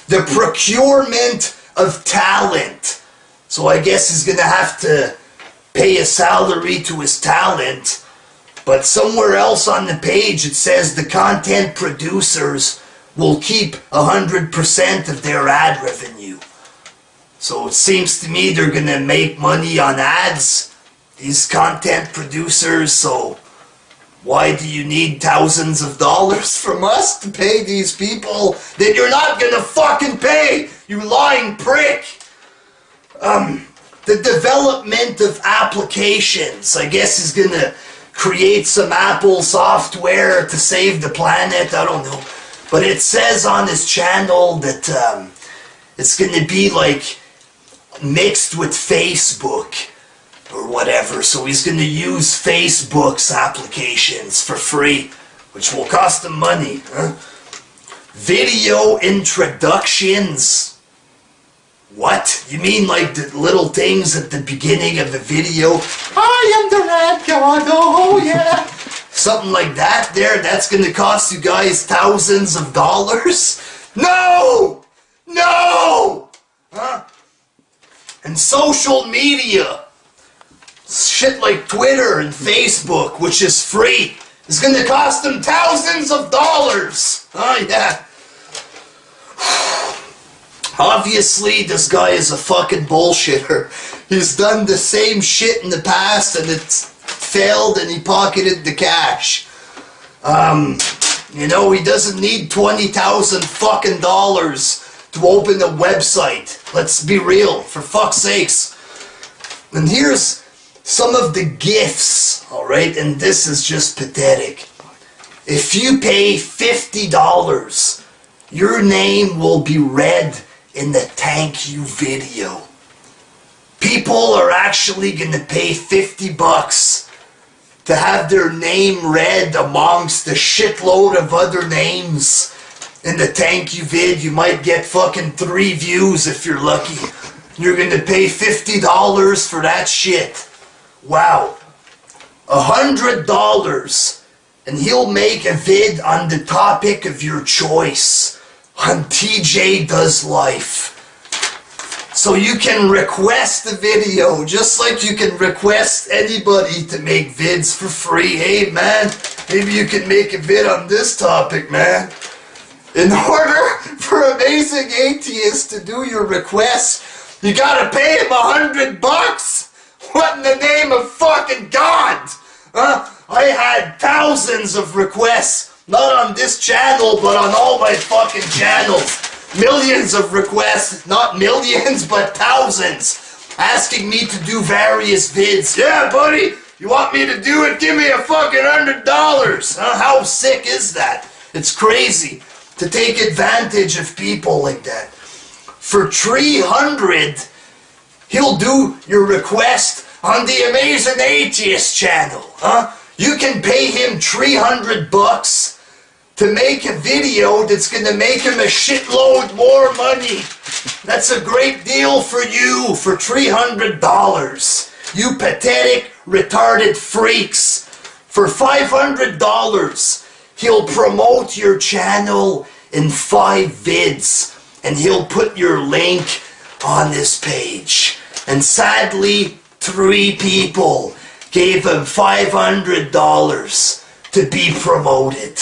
The procurement of talent. So I guess he's gonna have to pay a salary to his talent. But somewhere else on the page it says the content producers will keep 100% of their ad revenue. So it seems to me they're gonna make money on ads, these content producers, so why do you need thousands of dollars from us to pay these people that you're not gonna fucking pay, you lying prick? The development of applications. I guess he's gonna create some Apple software to save the planet, I don't know. But it says on his channel that it's gonna be like mixed with Facebook or whatever. So he's gonna use Facebook's applications for free, which will cost him money. Video introductions. What? You mean like the little things at the beginning of the video? I am the red god, oh yeah. Something like that there, that's gonna cost you guys thousands of dollars? No! No! And social media. Shit like Twitter and Facebook, which is free, is gonna cost them thousands of dollars. Oh yeah. Obviously, this guy is a fucking bullshitter. He's done the same shit in the past and it's failed and he pocketed the cash. You know, he doesn't need 20,000 fucking dollars to open a website. Let's be real, for fuck's sakes. And here's some of the gifts, alright? And this is just pathetic. If you pay $50, your name will be read in the thank you video. People are actually gonna pay $50 to have their name read amongst a shitload of other names in the thank you vid. You might get fucking 3 views if you're lucky. You're gonna pay $50 for that shit. Wow. $100 and he'll make a vid on the topic of your choice on TJ Does Life. So you can request the video just like you can request anybody to make vids for free. Hey man, maybe you can make a vid on this topic, man. In order for Amazing Atheist to do your request, you gotta pay him $100? What in the name of fucking God? I had thousands of requests, not on this channel, but on all my fucking channels. Millions of requests, not millions, but thousands, asking me to do various vids. Yeah, buddy, you want me to do it? Give me a fucking $100. How sick is that? It's crazy to take advantage of people like that. For $300, he'll do your request on the Amazing Atheist channel. You can pay him $300 to make a video that's gonna make him a shitload more money. That's a great deal for you for $300. You pathetic, retarded freaks. For $500, he'll promote your channel in 5 vids and he'll put your link on this page. And sadly, 3 people gave him $500 to be promoted.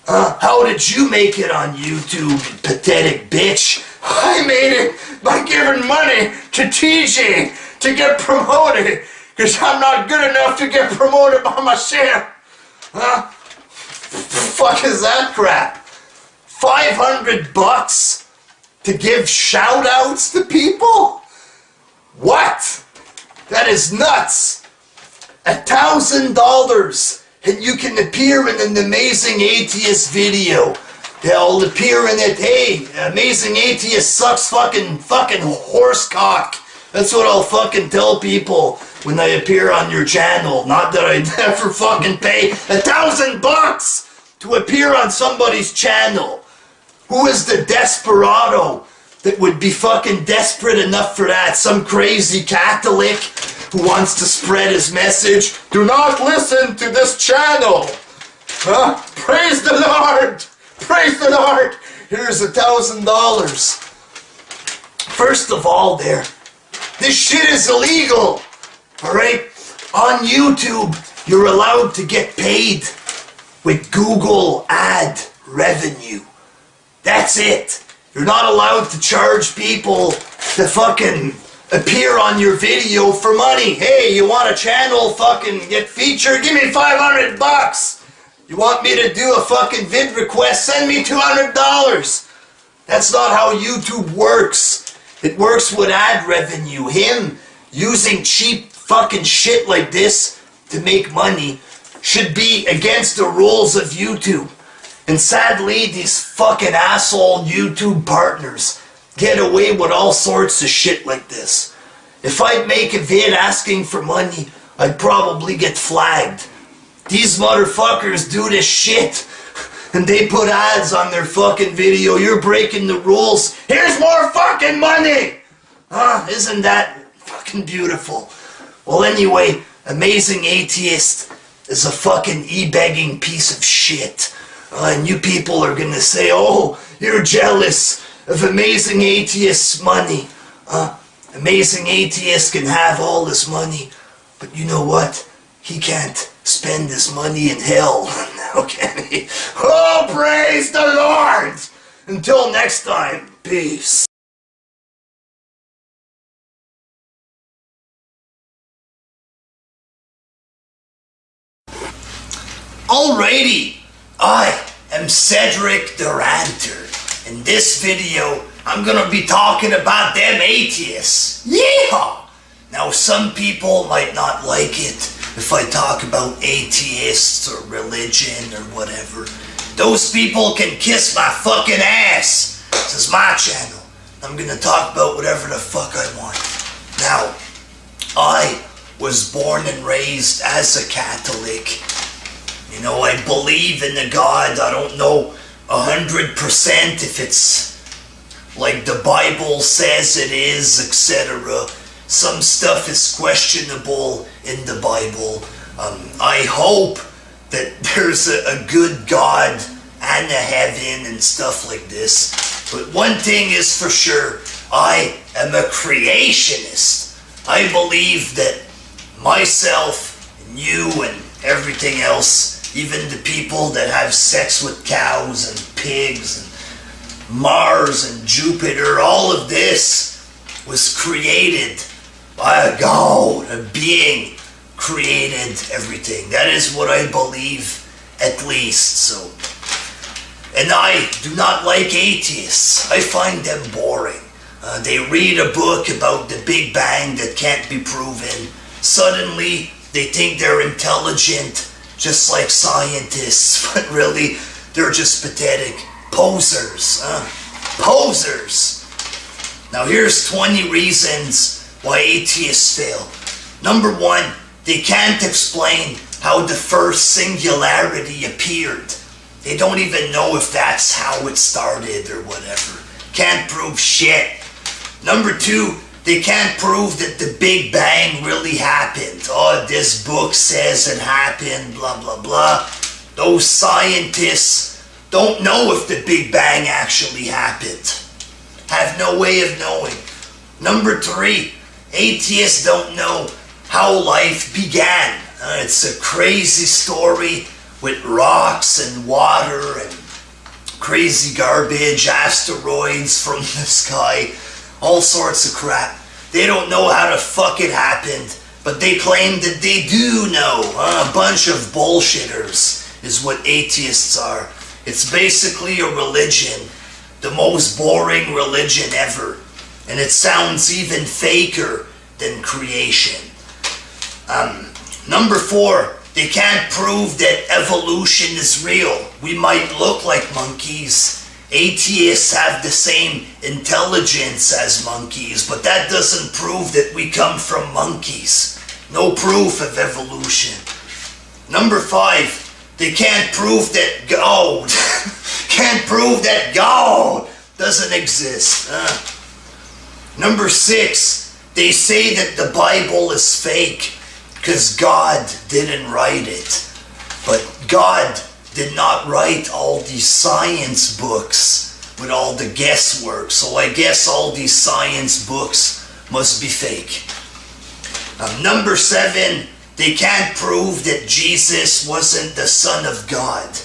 How did you make it on YouTube, you pathetic bitch? I made it by giving money to TJ to get promoted, because I'm not good enough to get promoted by myself. Fuck is that crap? $500 to give shout-outs to people? What? That is nuts. $1,000 and you can appear in an Amazing Atheist video. They'll appear in it. Hey, Amazing Atheist sucks fucking horsecock. That's what I'll fucking tell people when I appear on your channel. Not that I'd ever fucking pay $1,000 to appear on somebody's channel. Who is the desperado that would be fucking desperate enough for that? Some crazy Catholic who wants to spread his message? Do not listen to this channel. Praise the Lord. Praise the Lord. Here's $1,000. First of all there, this shit is illegal. Alright? On YouTube, you're allowed to get paid with Google ad revenue. That's it. You're not allowed to charge people to fucking appear on your video for money. Hey, you want a channel fucking get featured? Give me $500. You want me to do a fucking vid request? Send me $200. That's not how YouTube works. It works with ad revenue. Him using cheap fucking shit like this to make money should be against the rules of YouTube. And sadly, these fucking asshole YouTube partners get away with all sorts of shit like this. If I'd make a vid asking for money, I'd probably get flagged. These motherfuckers do this shit and they put ads on their fucking video. You're breaking the rules. Here's more fucking money! Isn't that fucking beautiful? Well, anyway, Amazing Atheist is a fucking e-begging piece of shit. And you people are gonna say, oh, you're jealous of Amazing Atheist's money. Amazing Atheist can have all this money, but you know what? He can't spend this money in hell. Now can he? Oh, praise the Lord! Until next time, peace. Alrighty, I am Cedric the Ranter. In this video, I'm gonna be talking about them atheists. Yeehaw! Now, some people might not like it if I talk about atheists or religion or whatever. Those people can kiss my fucking ass. This is my channel. I'm gonna talk about whatever the fuck I want. Now, I was born and raised as a Catholic. You know, I believe in the God. I don't know 100% if it's like the Bible says it is, etc. Some stuff is questionable in the Bible. I hope that there's a good God and a heaven and stuff like this. But one thing is for sure, I am a creationist. I believe that myself and you and everything else, even the people that have sex with cows and pigs and Mars and Jupiter, all of this was created by a God, a being created everything. That is what I believe, at least. So, and I do not like atheists. I find them boring. They read a book about the Big Bang that can't be proven. Suddenly, they think they're intelligent, just like scientists, but really, they're just pathetic posers. Posers! Now here's 20 reasons why atheists fail. Number 1, they can't explain how the first singularity appeared. They don't even know if that's how it started or whatever. Can't prove shit. Number 2, they can't prove that the Big Bang really happened. Oh, this book says it happened, blah, blah, blah. Those scientists don't know if the Big Bang actually happened. Have no way of knowing. Number 3, atheists don't know how life began. It's a crazy story with rocks and water and crazy garbage, asteroids from the sky. All sorts of crap. They don't know how the fuck it happened, but they claim that they do know. A bunch of bullshitters is what atheists are. It's basically a religion, the most boring religion ever. And it sounds even faker than creation. Number 4, they can't prove that evolution is real. We might look like monkeys. Atheists have the same intelligence as monkeys, but that doesn't prove that we come from monkeys. No proof of evolution. Number 5, they can't prove that God doesn't exist. Number 6, they say that the Bible is fake because God didn't write it. But God did not write all these science books with all the guesswork, so I guess all these science books must be fake. Number 7, they can't prove that Jesus wasn't the Son of God,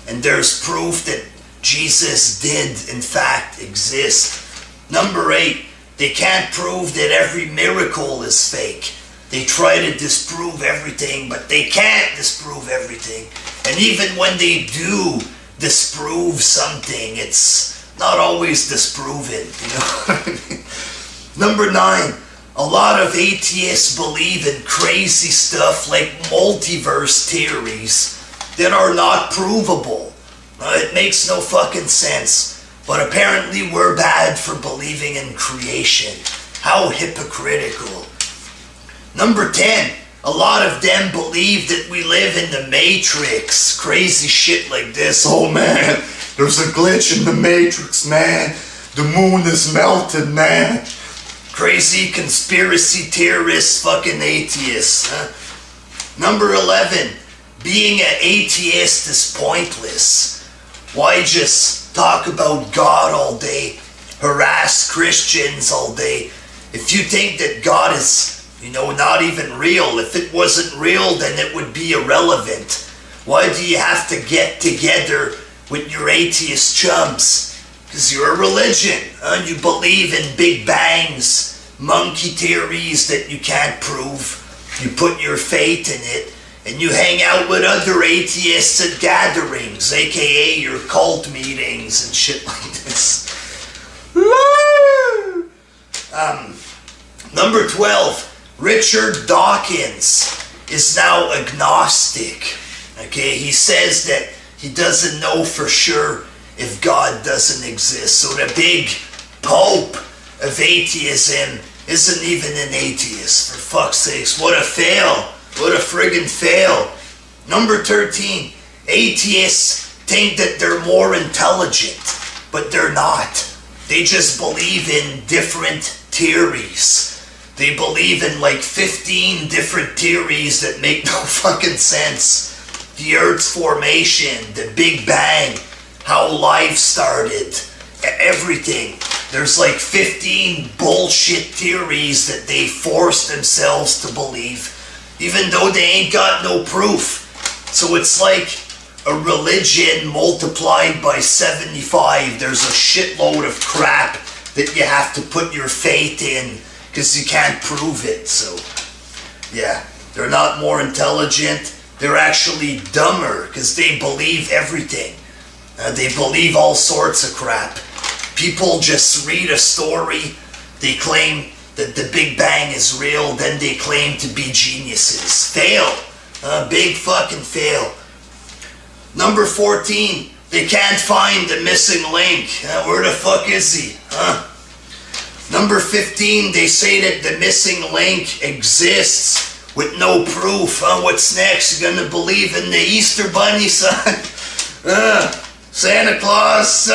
and there's proof that Jesus did in fact exist. Number 8, they can't prove that every miracle is fake. They try to disprove everything, but they can't disprove everything. And even when they do disprove something, it's not always disproven, you know what I mean? Number 9, a lot of atheists believe in crazy stuff like multiverse theories that are not provable. It makes no fucking sense. But apparently we're bad for believing in creation. How hypocritical. Number 10, a lot of them believe that we live in the Matrix. Crazy shit like this. Oh man, there's a glitch in the Matrix, man. The moon is melted, man. Crazy conspiracy theorists, fucking atheists. Number 11, being an atheist is pointless. Why just talk about God all day? Harass Christians all day? If you think that God is, not even real. If it wasn't real, then it would be irrelevant. Why do you have to get together with your atheist chums? Because you're a religion. You believe in big bangs, monkey theories that you can't prove. You put your faith in it. and you hang out with other atheists at gatherings, aka your cult meetings and shit like this. Number 12, Richard Dawkins is now agnostic. Okay, he says that he doesn't know for sure if God doesn't exist. So the big pope of atheism isn't even an atheist, for fuck's sakes. What a fail. What a friggin' fail. Number 13, atheists think that they're more intelligent, but they're not. They just believe in different theories. They believe in like 15 different theories that make no fucking sense. The Earth's formation, the Big Bang, how life started, everything. There's like 15 bullshit theories that they force themselves to believe, even though they ain't got no proof. So it's like a religion multiplied by 75. There's a shitload of crap that you have to put your faith in because you can't prove it. So yeah, they're not more intelligent. They're actually dumber because they believe everything. They believe all sorts of crap. People just read a story, they claim that the Big Bang is real, then they claim to be geniuses. Fail. Big fucking fail. Number 14, they can't find the missing link. Where the fuck is he? Number 15, they say that the missing link exists with no proof. What's next? You're gonna believe in the Easter Bunny, son? Santa Claus,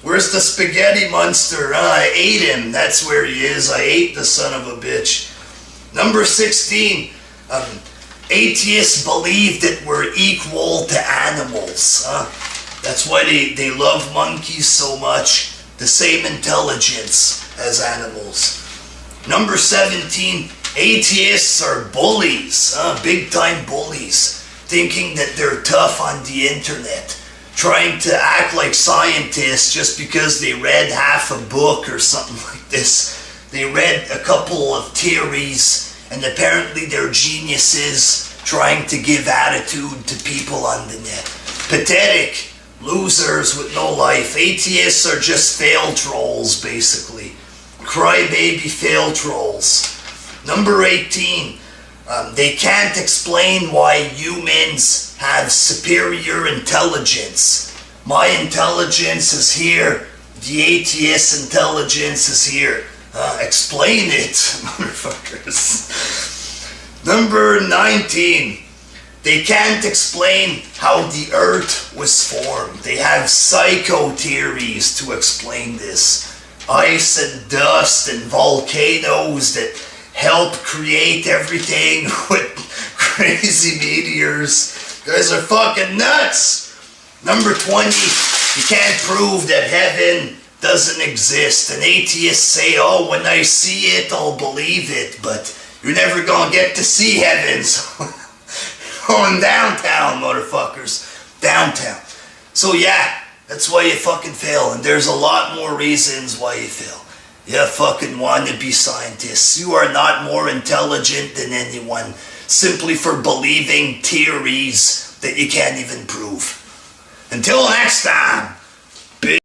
where's the spaghetti monster? I ate him. That's where he is. I ate the son of a bitch. Number 16, atheists believe that we're equal to animals. That's why they love monkeys so much. The same intelligence as animals. Number 17, atheists are bullies. Big time bullies. Thinking that they're tough on the internet. Trying to act like scientists just because they read half a book or something like this. They read a couple of theories and apparently they're geniuses trying to give attitude to people on the net. Pathetic. Losers with no life. Atheists are just fail trolls, basically. Crybaby fail trolls. Number 18. They can't explain why humans have superior intelligence. My intelligence is here. The atheist intelligence is here. Explain it, motherfuckers. Number 19. They can't explain how the earth was formed. They have psycho theories to explain this. Ice and dust and volcanoes that help create everything with crazy meteors. You guys are fucking nuts. Number 20, you can't prove that heaven doesn't exist. And atheists say, oh, when I see it, I'll believe it. But you're never gonna get to see heaven. So going downtown, motherfuckers. Downtown. So yeah, that's why you fucking fail. And there's a lot more reasons why you fail. You fucking wannabe scientists. You are not more intelligent than anyone simply for believing theories that you can't even prove. Until next time.